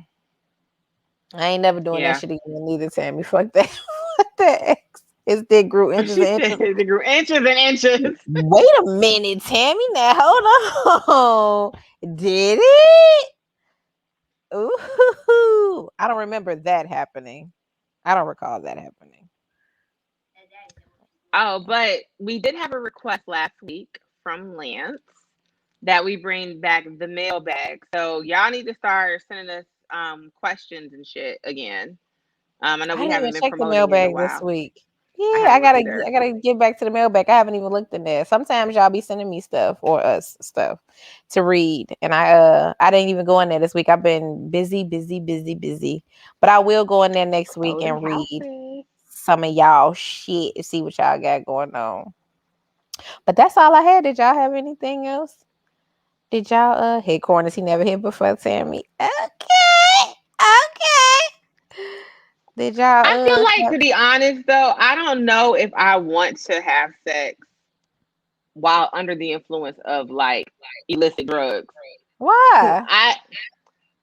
I ain't never doing that Yeah. shit again neither, Tammy. Fuck that. Fuck that ex. His dick grew inches She and said inches. it grew inches and inches. Wait a minute, Tammy. Now hold on. Did it? Ooh, I don't remember that happening. I don't recall that happening. Oh, but we did have a request last week from Lance that we bring back the mailbag. So y'all need to start sending us questions and shit again. I know I we didn't even haven't been check the promoting in a mailbag this while. week. I Yeah, haven't I looked gotta either. I gotta get back to the mailbag. I haven't even looked in there. Sometimes y'all be sending me stuff or us stuff to read, and I didn't even go in there this week. I've been busy, busy, busy, busy. But I will go in there next week Closing and read houses. some of y'all shit and see what y'all got going on. But that's all I had. Did y'all have anything else? Did y'all hit corners he never hit before, Tammy? Okay. Okay. Did I y'all feel like, to be honest, though, I don't know if I want to have sex while under the influence of like illicit drugs. Because why?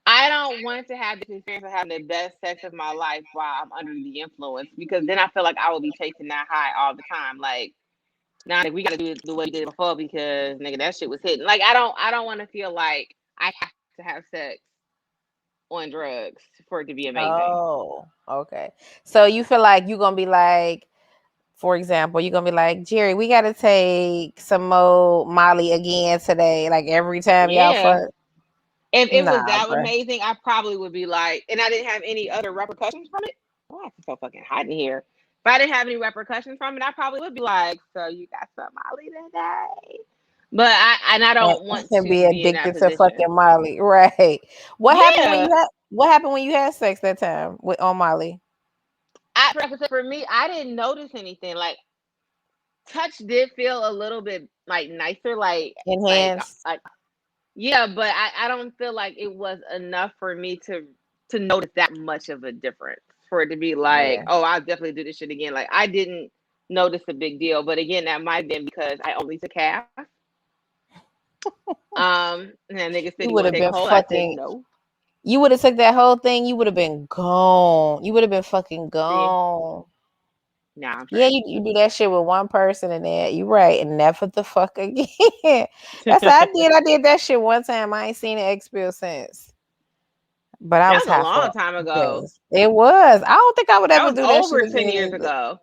I don't want to have this experience of having the best sex of my life while I'm under the influence, because then I feel like I will be chasing that high all the time. Like, now, like, we got to do it the way we did it before because nigga, that shit was hitting. Like, I don't want to feel like I have to have sex on drugs for it to be amazing. Oh, okay. So you feel like you're gonna be like, for example, you're gonna be like, Jerry, we gotta take some more Molly again today. Like every time y'all Yeah. fuck. If it was Nah, that bro. amazing, I probably would be like, and I didn't have any other repercussions from it. Oh, it's so fucking hot in here. If I didn't have any repercussions from it, I probably would be like, so you got some Molly today. But I don't want And be to be in that addicted to position. fucking Molly. Right. Yeah. What happened when you had sex that time with on Molly? For me, I didn't notice anything. Like, touch did feel a little bit like nicer, like Enhanced? like yeah, but I don't feel like it was enough for me to notice that much of a difference for it to be like, Yeah. oh, I'll definitely do this shit again. Like, I didn't notice a big deal, but again, that might have been because I only took half. And that nigga said You he would wanted have to take a been whole. I said fucking no. you would have took that whole thing, you would have been gone. You would have been fucking See, gone. nah, I'm Yeah, straight. you do that shit with one person and then you right and never the fuck again. That's what I did. I did that shit one time. I ain't seen an X bill since. But I That was was a hot for long time ago. days. It was. I don't think I would That ever was do that shit over 10 years again. ago.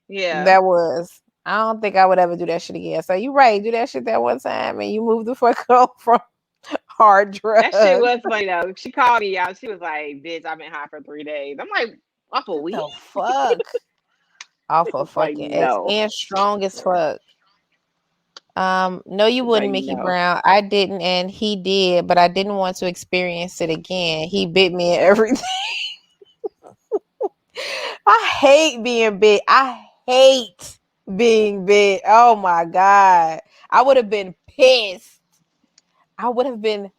Yeah. That was. I don't think I would ever do that shit again. So you right, do that shit that one time and you move the fuck on from hard That shit drugs. was funny though. She called me out. She was like, "Bitch, I've been high for 3 days." I'm like, "Off a What weed?" the fuck? Off of Like, fucking X no, and strong as fuck. No, you like wouldn't, Mickey no. Brown. I didn't, and he did, but I didn't want to experience it again. He bit me and everything. I hate being bit. I hate being bit. Oh my god. I would have been pissed. I would have been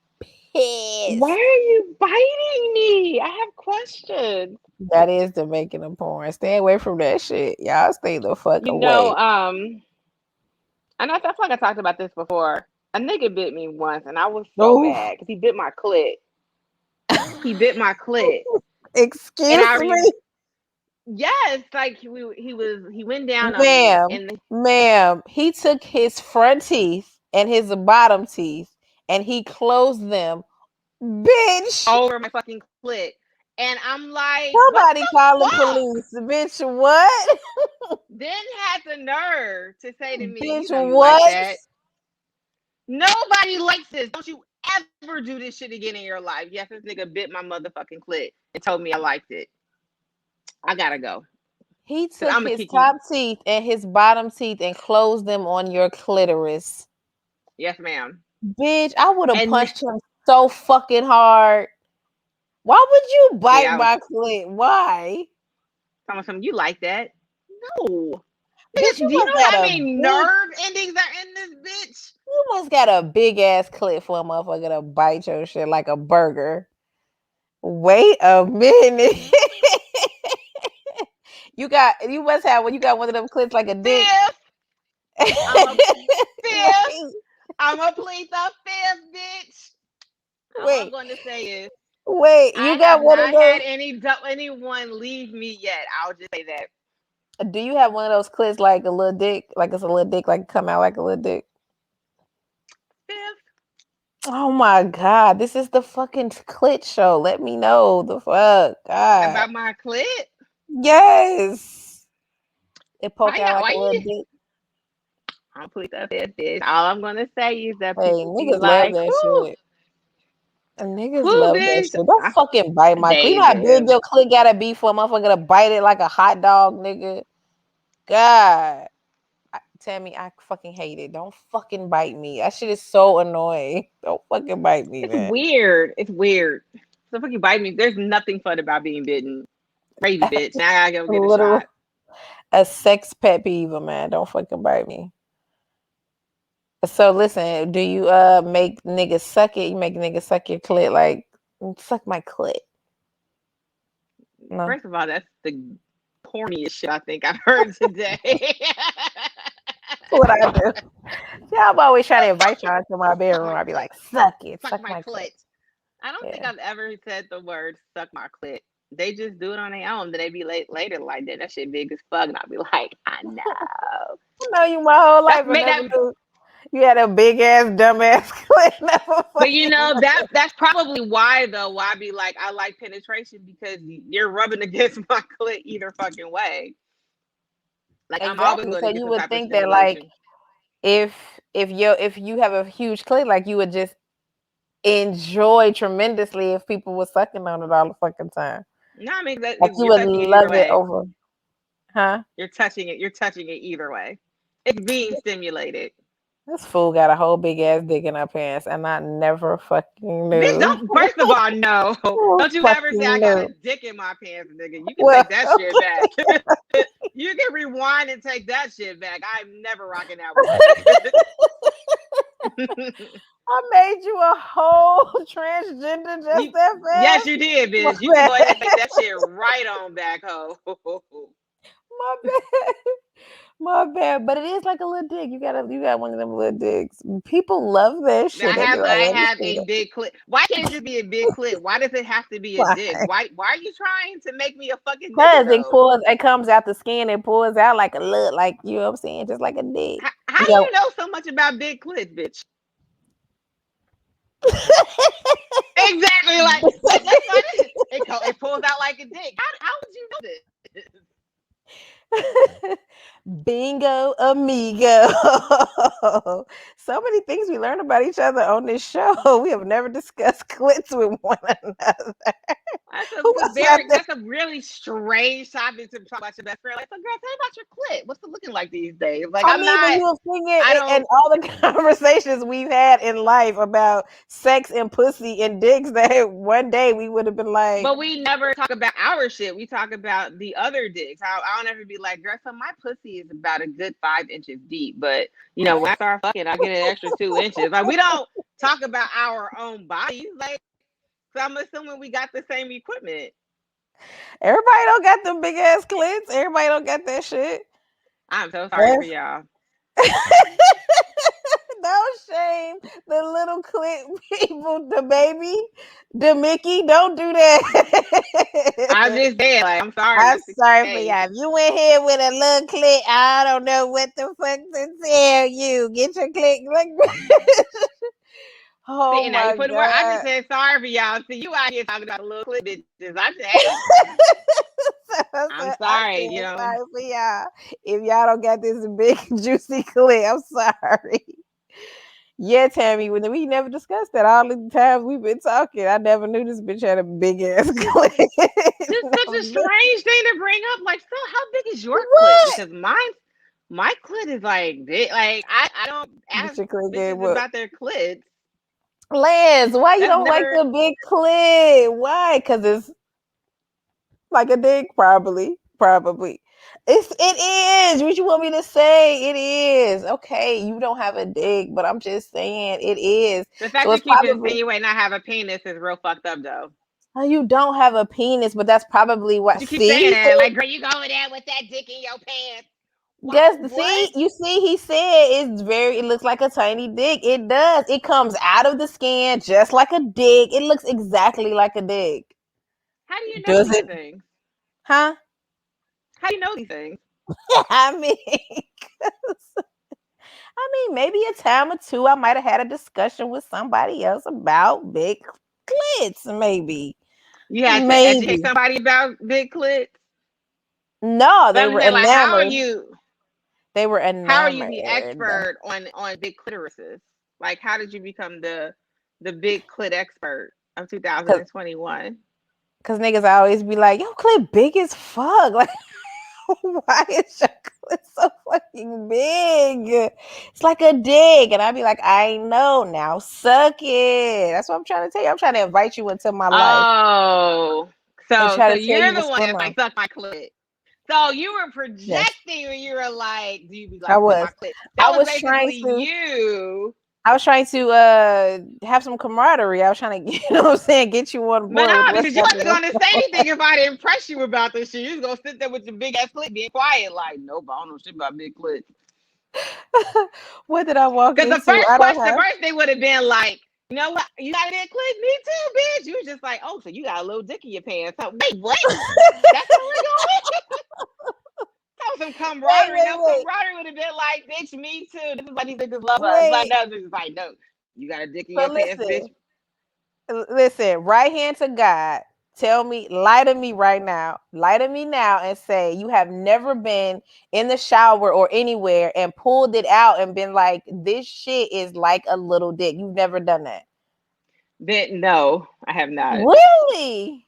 Why are pissed. you biting me? I have questions. That is the making of porn. Stay away from that shit. Y'all stay the fuck You know, away. and I feel like I talked about this before. A nigga bit me once, and I was so Oof. mad because he bit my clit. He bit my clit, and Excuse I me, yes, like he went down on me, ma'am, and ma'am. He took his front teeth and his bottom teeth and he closed them. Bitch, over my fucking clit, and I'm like, what somebody the call the fuck? police. Bitch, what? Then had the nerve to say to me, Bitch, "You know you like what? that. Nobody likes this. Don't you ever do this shit again in your life." Yes, this nigga bit my motherfucking clit and told me I liked it. I gotta go. He Cause took I'm gonna his kick you. top teeth and his bottom teeth and closed them on your clitoris. Yes, ma'am. Bitch, I would have And punched him so fucking hard. Why would you bite yeah, I was my clit? Why? telling some you like that. No. Bitch, Do you you must know got how a many big, nerve endings are in this bitch? you must got a big ass clit for a motherfucker to bite your shit like a burger. Wait a minute. You must have when you got one of them clits like a dick. Fifth. I'm a fifth. wait, I'm a plead the fifth, bitch. All I'm wait, going to say is wait. I You got have one of not those. had anyone leave me yet. I'll just say that. Do you have one of those clits like a little dick? Like it's a little dick, like come out like a little dick? Fifth. Oh my god, this is the fucking clit show. Let me know the fuck. God. About my clit? Yes. It poke Why out not? like Why a little you? dick. I'm plead the fifth, bitch. All I'm gonna say is that Hey, people be niggas love like, that "Who, shit. And niggas who, love that bitch?" shit. Don't fucking bite my clit. You They know how big do. your clit gotta be for a motherfucker to bite it like a hot dog, nigga? God. Tammy, I fucking hate it. Don't fucking bite me. That shit is so annoying. Don't fucking bite me, It's man. weird. It's weird. So fucking bite me. There's nothing fun about being bitten. Crazy bitch. Now I gotta go get a Literal shot. a sex pet peeve, man. Don't fucking bite me. So listen, do you make niggas suck it? You make niggas suck your clit like suck my clit. No. First of all, that's the corniest shit I think I've heard today. What I do. Yeah, I'm always trying to invite y'all to my Suck bedroom. my I'll be clit. like, suck it, Suck suck my my clit. clit. I don't think Yeah. I've ever said the word suck my clit. They just do it on their own. Then they be later like that shit big as fuck. And I'll be like, I know. I know you my whole That's life and made never that knew you had a big ass dumb ass clit. Never but you fucking know knew. that's probably why though, why I be like I like penetration because you're rubbing against my clit either fucking way. Like I'm always Exactly. going So to get you some would type of think that like stimulation. if if you have a huge clit, like you would just enjoy tremendously if people were sucking on it all the fucking time. No, I mean that Like you you're would touching it either love it way. over, huh? You're touching it. You're touching it either way. It's being stimulated. This fool got a whole big ass dick in her pants, and I never fucking Bitch, knew. don't. First of all, no. Who Don't you ever say I fucking got a knew? dick in my pants, nigga. You can Well, take that shit back. You can rewind and take that shit back. I'm never rocking out with that. I made you a whole transgender just you, that yes, fast. you did, My bitch. You can bad. go ahead and take that shit right on back, ho. My bad. My bad. But it is like a little dick. You got one of them little dicks. People love that shit. They be like, I let me have see a that. big clit. Why can't it just be a big clit? Why does it have to be a Why? dick? Why are you trying to make me a fucking nigga Because though? it comes out the skin, it pulls out like a look, like you know what I'm saying, just like a dick. How do Yeah. you know so much about big clits, bitch? Exactly, like that's what it is. It pulls out like a dick. How would you know this? Bingo, amigo. So many things we learn about each other on this show. We have never discussed clits with one another. Who was out there? That's a really strange topic to talk about your best friend. Like, so girl, tell me about your clit. What's it looking like these days? Like I I'm mean, when not. you were thinking I and don't. all the conversations we've had in life about sex and pussy and dicks, that one day we would have been like, But we never talk about our shit. We talk about the other dicks. I don't ever be like, girl, so my pussy is about a good 5 inches deep. But you know, when I start fucking, I get an extra 2 inches. Like we don't talk about our own bodies. Like, so I'm assuming we got the same equipment. everybody don't got them big ass clits. Everybody don't got that shit. I'm so sorry for y'all. Don't shame the little clit people, the baby, the Mickey. Don't do that. I'm just saying, like, I'm sorry. I'm That's the sorry for case. y'all. If you went here with a little clit, I don't know what the fuck to tell you. Get your clit. Oh See, now you my put the word. I god. just said sorry for y'all. See, you out here talking about the little clip bitches. I said, hey, I'm I sorry. said sorry for y'all. If y'all don't got this big juicy clit, I'm sorry. Yeah, Tammy, we never discussed that. All the times we've been talking, I never knew this bitch had a big ass clit. Just such a strange thing to bring up. Like, so how big is your clit? What? Because my clit is like big. Like, I don't Get ask your clit game bitches up. about their clits. Lance, why you That's don't like never. the big clit? Why? Because it's like a dick, probably. Probably. It is. What you want me to say? It is. Okay, you don't have a dick, but I'm just saying it is. The fact So you it's keep probably insinuating I have a penis is real fucked up, though. oh, you don't have a penis, but that's probably what But you keep saying see? that. Like, girl, you go over there with that dick in your pants. Why? Guess What? see, you see, he said it looks like a tiny dick. It does. It comes out of the skin just like a dick. It looks exactly like a dick. How do you know Does these it? things? Huh? How do you know these things? I mean, maybe a time or two I might have had a discussion with somebody else about big clits. Maybe, You had to educate maybe. somebody about big clits. No, But they I'm were just saying, like, enamored. They were how are you the enamored. expert on big clitorises? Like, how did you become the big clit expert of Cause, 2021? cause niggas always be like, "Yo, clit big as fuck." Like, why is your clit so fucking big? It's like a dick, and I'd be like, "I know now, suck it." That's what I'm trying to tell you. I'm trying to invite you into my life Oh, and so try to tell you're you the what's one going that's on. like suck my clit. So you were Yes, projecting when you were like, "Do you be I like suck my was. clit?" I That was was trying basically to. you. I was trying to have some camaraderie. I was trying to, you know what I'm saying, get you on But no, board with what's because you wasn't happening. gonna say anything if I didn't press you about this shit. You was gonna sit there with your big ass clit being quiet, like, nope, I don't know shit about big clit. What did I walk Because the into? first I don't question, the have. first thing would have been like, you know what? You got a big clit? Me too, bitch. You was just like, oh, so you got a little dick in your pants. So, wait, what? That's how we're going? That was some Wait, camaraderie. wait, No, wait, camaraderie would have been like, bitch, me too. This is why these niggas love us. But wait. no, this is like, no, you got a dick in So your pants, bitch. listen. Right hand to God. Tell me, lie to me right now. Lie to me now and say you have never been in the shower or anywhere and pulled it out and been like, this shit is like a little dick. You've never done that. Then no, I have not. Really?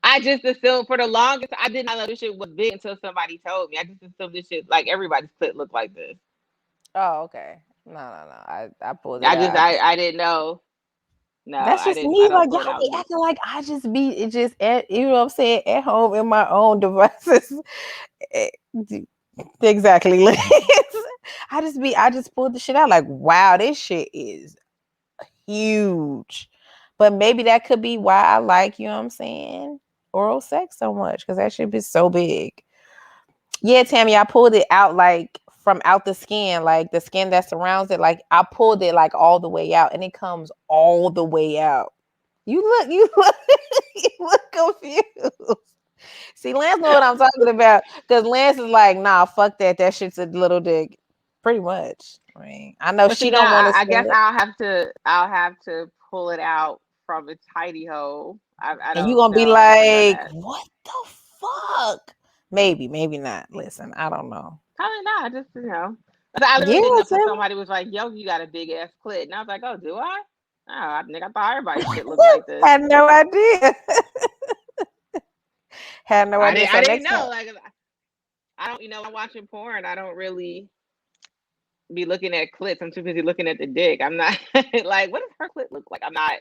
I just assumed for the longest, I did not know this shit was big until somebody told me. I just assumed this shit like everybody's clit looked like this. Oh, okay. No. I pulled it out. I didn't know. No, That's just I me. don't Like pull it y'all out. be acting like I just be it just at you know what I'm saying at home in my own devices. Eh, exactly. I just pulled the shit out like wow, this shit is huge. But maybe that could be why I like, you know what I'm saying, oral sex so much because that shit be so big. Yeah, Tammy, I pulled it out like from out the skin, like the skin that surrounds it. Like I pulled it like all the way out, and it comes all the way out. You look, you look confused. See, Lance know what I'm talking about because Lance is like, nah, fuck that. That shit's a little dick, pretty much. I mean, I know But she see don't now, want to I guess say it, I'll have to pull it out from its hidey hole. I and you don't gonna be know. I've never done like, that. what the fuck? Maybe, maybe not. Listen, I don't know. Probably not. Just but I Yeah, literally didn't know until Tammy. somebody was like, "Yo, you got a big ass clit," and I was like, "Oh, do I?" Oh, I think I thought everybody's shit looked like this. Had no idea. Had no idea. So I didn't next time. know. Like, I don't. When I'm watching porn, I don't really be looking at clits. I'm too busy looking at the dick. I'm not like, what does her clit look like? I'm not.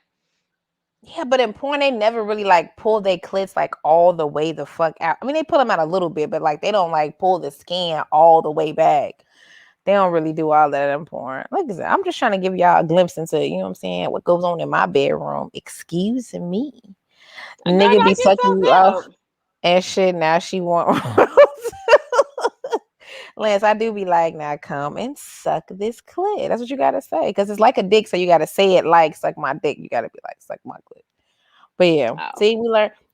Yeah, but in porn, they never really like pull their clits like all the way the fuck out. I mean, they pull them out a little bit, but like they don't like pull the skin all the way back. They don't really do all that in porn. Like I said, I'm just trying to give y'all a glimpse into, you know what I'm saying, what goes on in my bedroom. Excuse me. Girl, Nigga be knock fucking yourself you off out. and shit. Now she want Lance, I do be like, now come and suck this clit. That's what you gotta say. Because it's like a dick, so you gotta say it like suck my dick. You gotta be like, suck my clit. But yeah, Oh. see,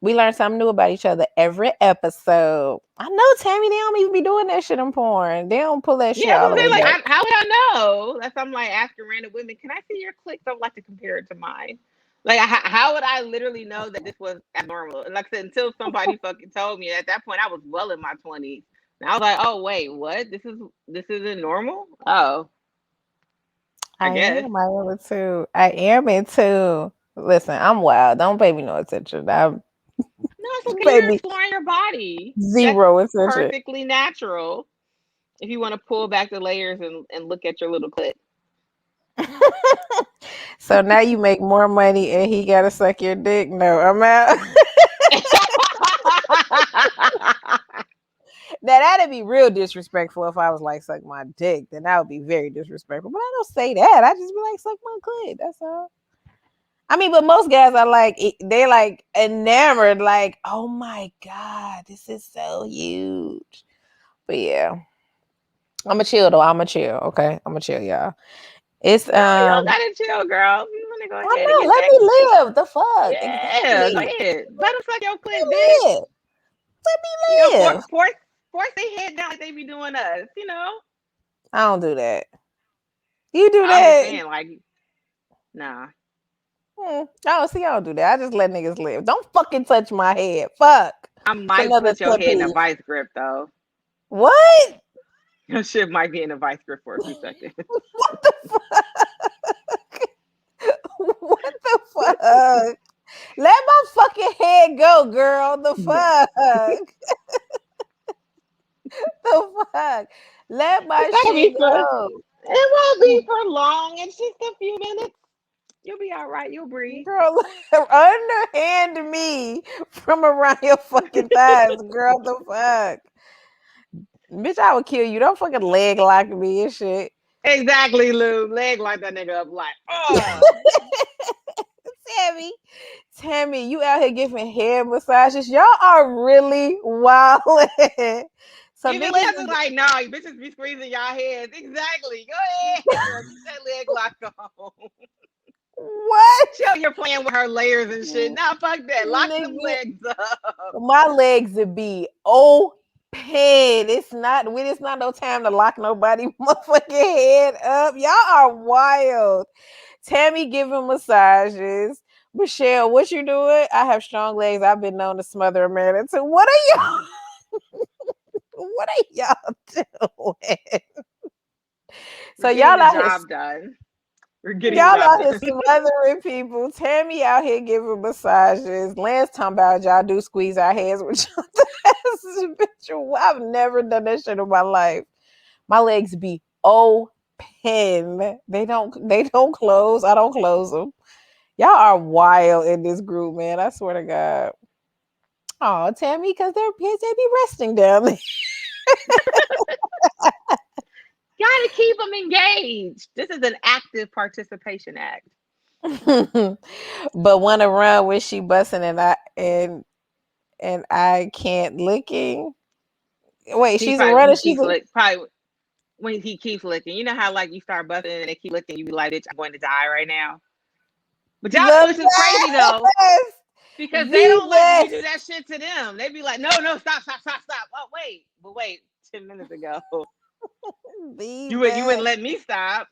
we learn something new about each other every episode. I know, Tammy, they don't even be doing that shit in porn. They don't pull that shit Yeah, all so the they're way like, back. how would I know? That's I'm like asking random women, can I see your clicks? I would like to compare it to mine. Like, how would I literally know that this was abnormal? And like I said, until somebody fucking told me. At that point, I was well in my 20s. And I was like, oh wait, what? This isn't normal? Oh, I I guess. am. I am it too. I am it too. Listen, I'm wild. Don't pay me no attention. I'm No, it's okay. You're baby exploring your body. That's zero attention. perfectly natural. If you want to pull back the layers and look at your little clit. So now you make more money and he gotta suck your dick. No, I'm out. Now that'd be real disrespectful if I was like suck my dick. Then that would be very disrespectful. But I don't say that. I just be like suck my clit. That's all. I mean, but most guys are like they're like enamored. Like, oh my god, this is so huge. But yeah, I'm a chill though. I'm a chill. Okay, I'm a chill, y'all. It's No, you don't gotta chill, girl. You wanna go why ahead and not? get Let that? me live. The fuck, Yeah, go exactly. ahead. Let them suck your Let clit, me bitch. live. Let You know, me live. force their head down like they be doing us. You know. I don't do that. You do I'm just that. saying, like, nah. I don't see. I don't do that. I just let niggas live. Don't fucking touch my head. Fuck. I It's might another put your pet head in a peeve. vice grip though. What? Your shit might be in a vice grip for a few seconds. What the fuck? What the fuck? Let my fucking head go, girl. The fuck? The fuck? Let my It's not gonna shit be for. go. It won't be for long. It's just a few minutes. You'll be all right. You'll breathe. Girl, underhand me from around your fucking thighs, girl. The fuck? Bitch, I would kill you. Don't fucking leg lock me and shit. Exactly, Lou. Leg like that nigga up like, oh. Tammy, Tammy, you out here giving head massages. Y'all are really wild. So Even niggas Lance is be like, nah, you bitches be squeezing y'all heads. Exactly. Go ahead, girl. Get that leg lock on. what? She out here playing with her layers and shit. Nah, fuck that. Lock them Nigga, legs up. my legs would be open. It's not no time to lock nobody motherfucking head up. Y'all are wild. Tammy giving massages. Michelle, what you doing? I have strong legs. I've been known to smother a man into. What are y'all? What are y'all doing? We're So getting y'all the out here, job done. We're getting the y'all job out here done. smothering people. Tammy out here giving massages. Lance talking about y'all do squeeze our heads with your asses. Bitch, I've never done that shit in my life. My legs be open. They don't close. I don't close them. Y'all are wild in this group, man. I swear to God. Oh, Tammy, because they be resting down there. Gotta keep them engaged. This is an active participation act. But want to run when she busting and I can't looking. Wait, He she's a probably runner. he She's keeps a lick probably when he keeps licking. You know how like you start busting and they keep licking, you be like, bitch, I'm going to die right now. But y'all, the which is crazy though, best. because they The don't let you do best. that shit to them. They be like, no, no, stop, stop, stop, stop. Oh, wait, 10 minutes ago. The You wouldn't best. let me stop.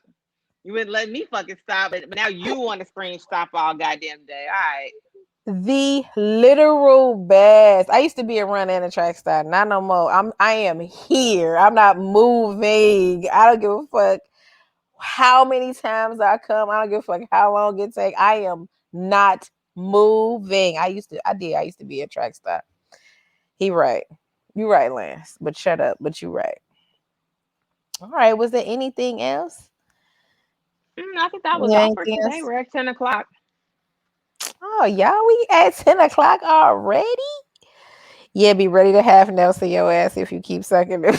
You wouldn't let me fucking stop. But now you want to scream stop all goddamn day. All right. The literal best. I used to be a run and a track star. Not no more. I am here. I'm not moving. I don't give a fuck how many times I come. I don't give a fuck how long it take. I am not moving. I used to be a track star. He right. You right, Lance. But shut up. But you right. All right. Was there anything else? I think that was Yeah, all for anything today. else? We're at 10 o'clock. Oh, y'all, we at 10 o'clock already? Yeah, be ready to have Nelson your ass if you keep sucking them.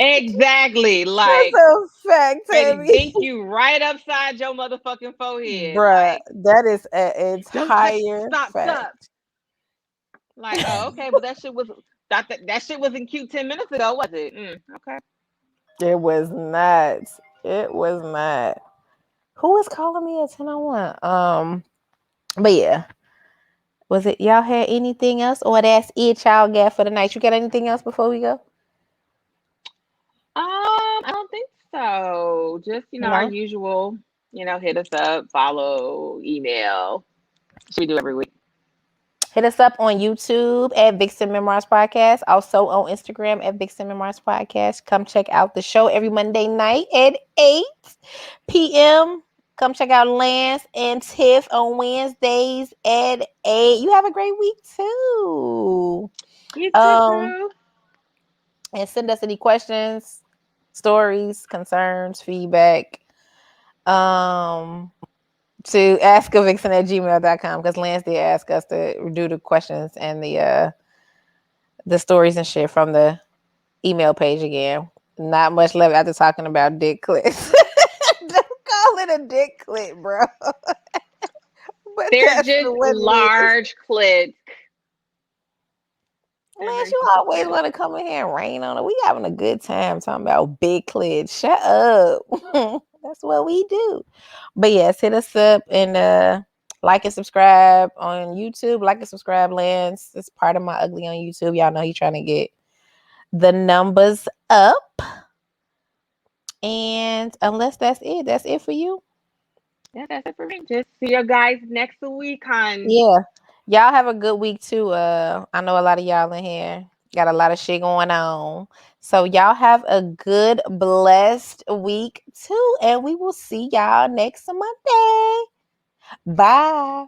Exactly. That's Like, a fact, ready Tammy. dink you right upside your motherfucking forehead. Bruh, Like, that is an don't touch, entire stop, stop. fact. Like, oh, okay, but Thought that shit wasn't cute 10 minutes ago, was it? Okay. It was not. It was not. Who is calling me at 10:01? But yeah. Was it y'all had anything else? Or that's it y'all got for the night? You got anything else before we go? I don't think so. Just, our No. usual, hit us up, follow, email. We do every week. Hit us up on YouTube at Vixen Memoirs Podcast. Also on Instagram at Vixen Memoirs Podcast. Come check out the show every Monday night at 8 p.m. Come check out Lance and Tiff on Wednesdays at 8. You have a great week too. You too, Um, bro. and send us any questions, stories, concerns, feedback. To askavixen@gmail.com because Lance did ask us to do the questions and the stories and shit from the email page again. Not much left after talking about dick clits. Don't call it a dick clit, bro. But They're that's just what it is. large clits. Lance, you always want to come in here and rain on it. We having a good time talking about big clits. Shut up. That's what we do. But yes, hit us up and like and subscribe on YouTube. Like and subscribe, Lance. It's part of my ugly on YouTube. Y'all know he's trying to get the numbers up. And unless that's it for you. Yeah, that's it for me. Just see you guys next week, hon. Yeah. Y'all have a good week too. I know a lot of y'all in here got a lot of shit going on. So y'all have a good, blessed week too. And we will see y'all next Monday. Bye.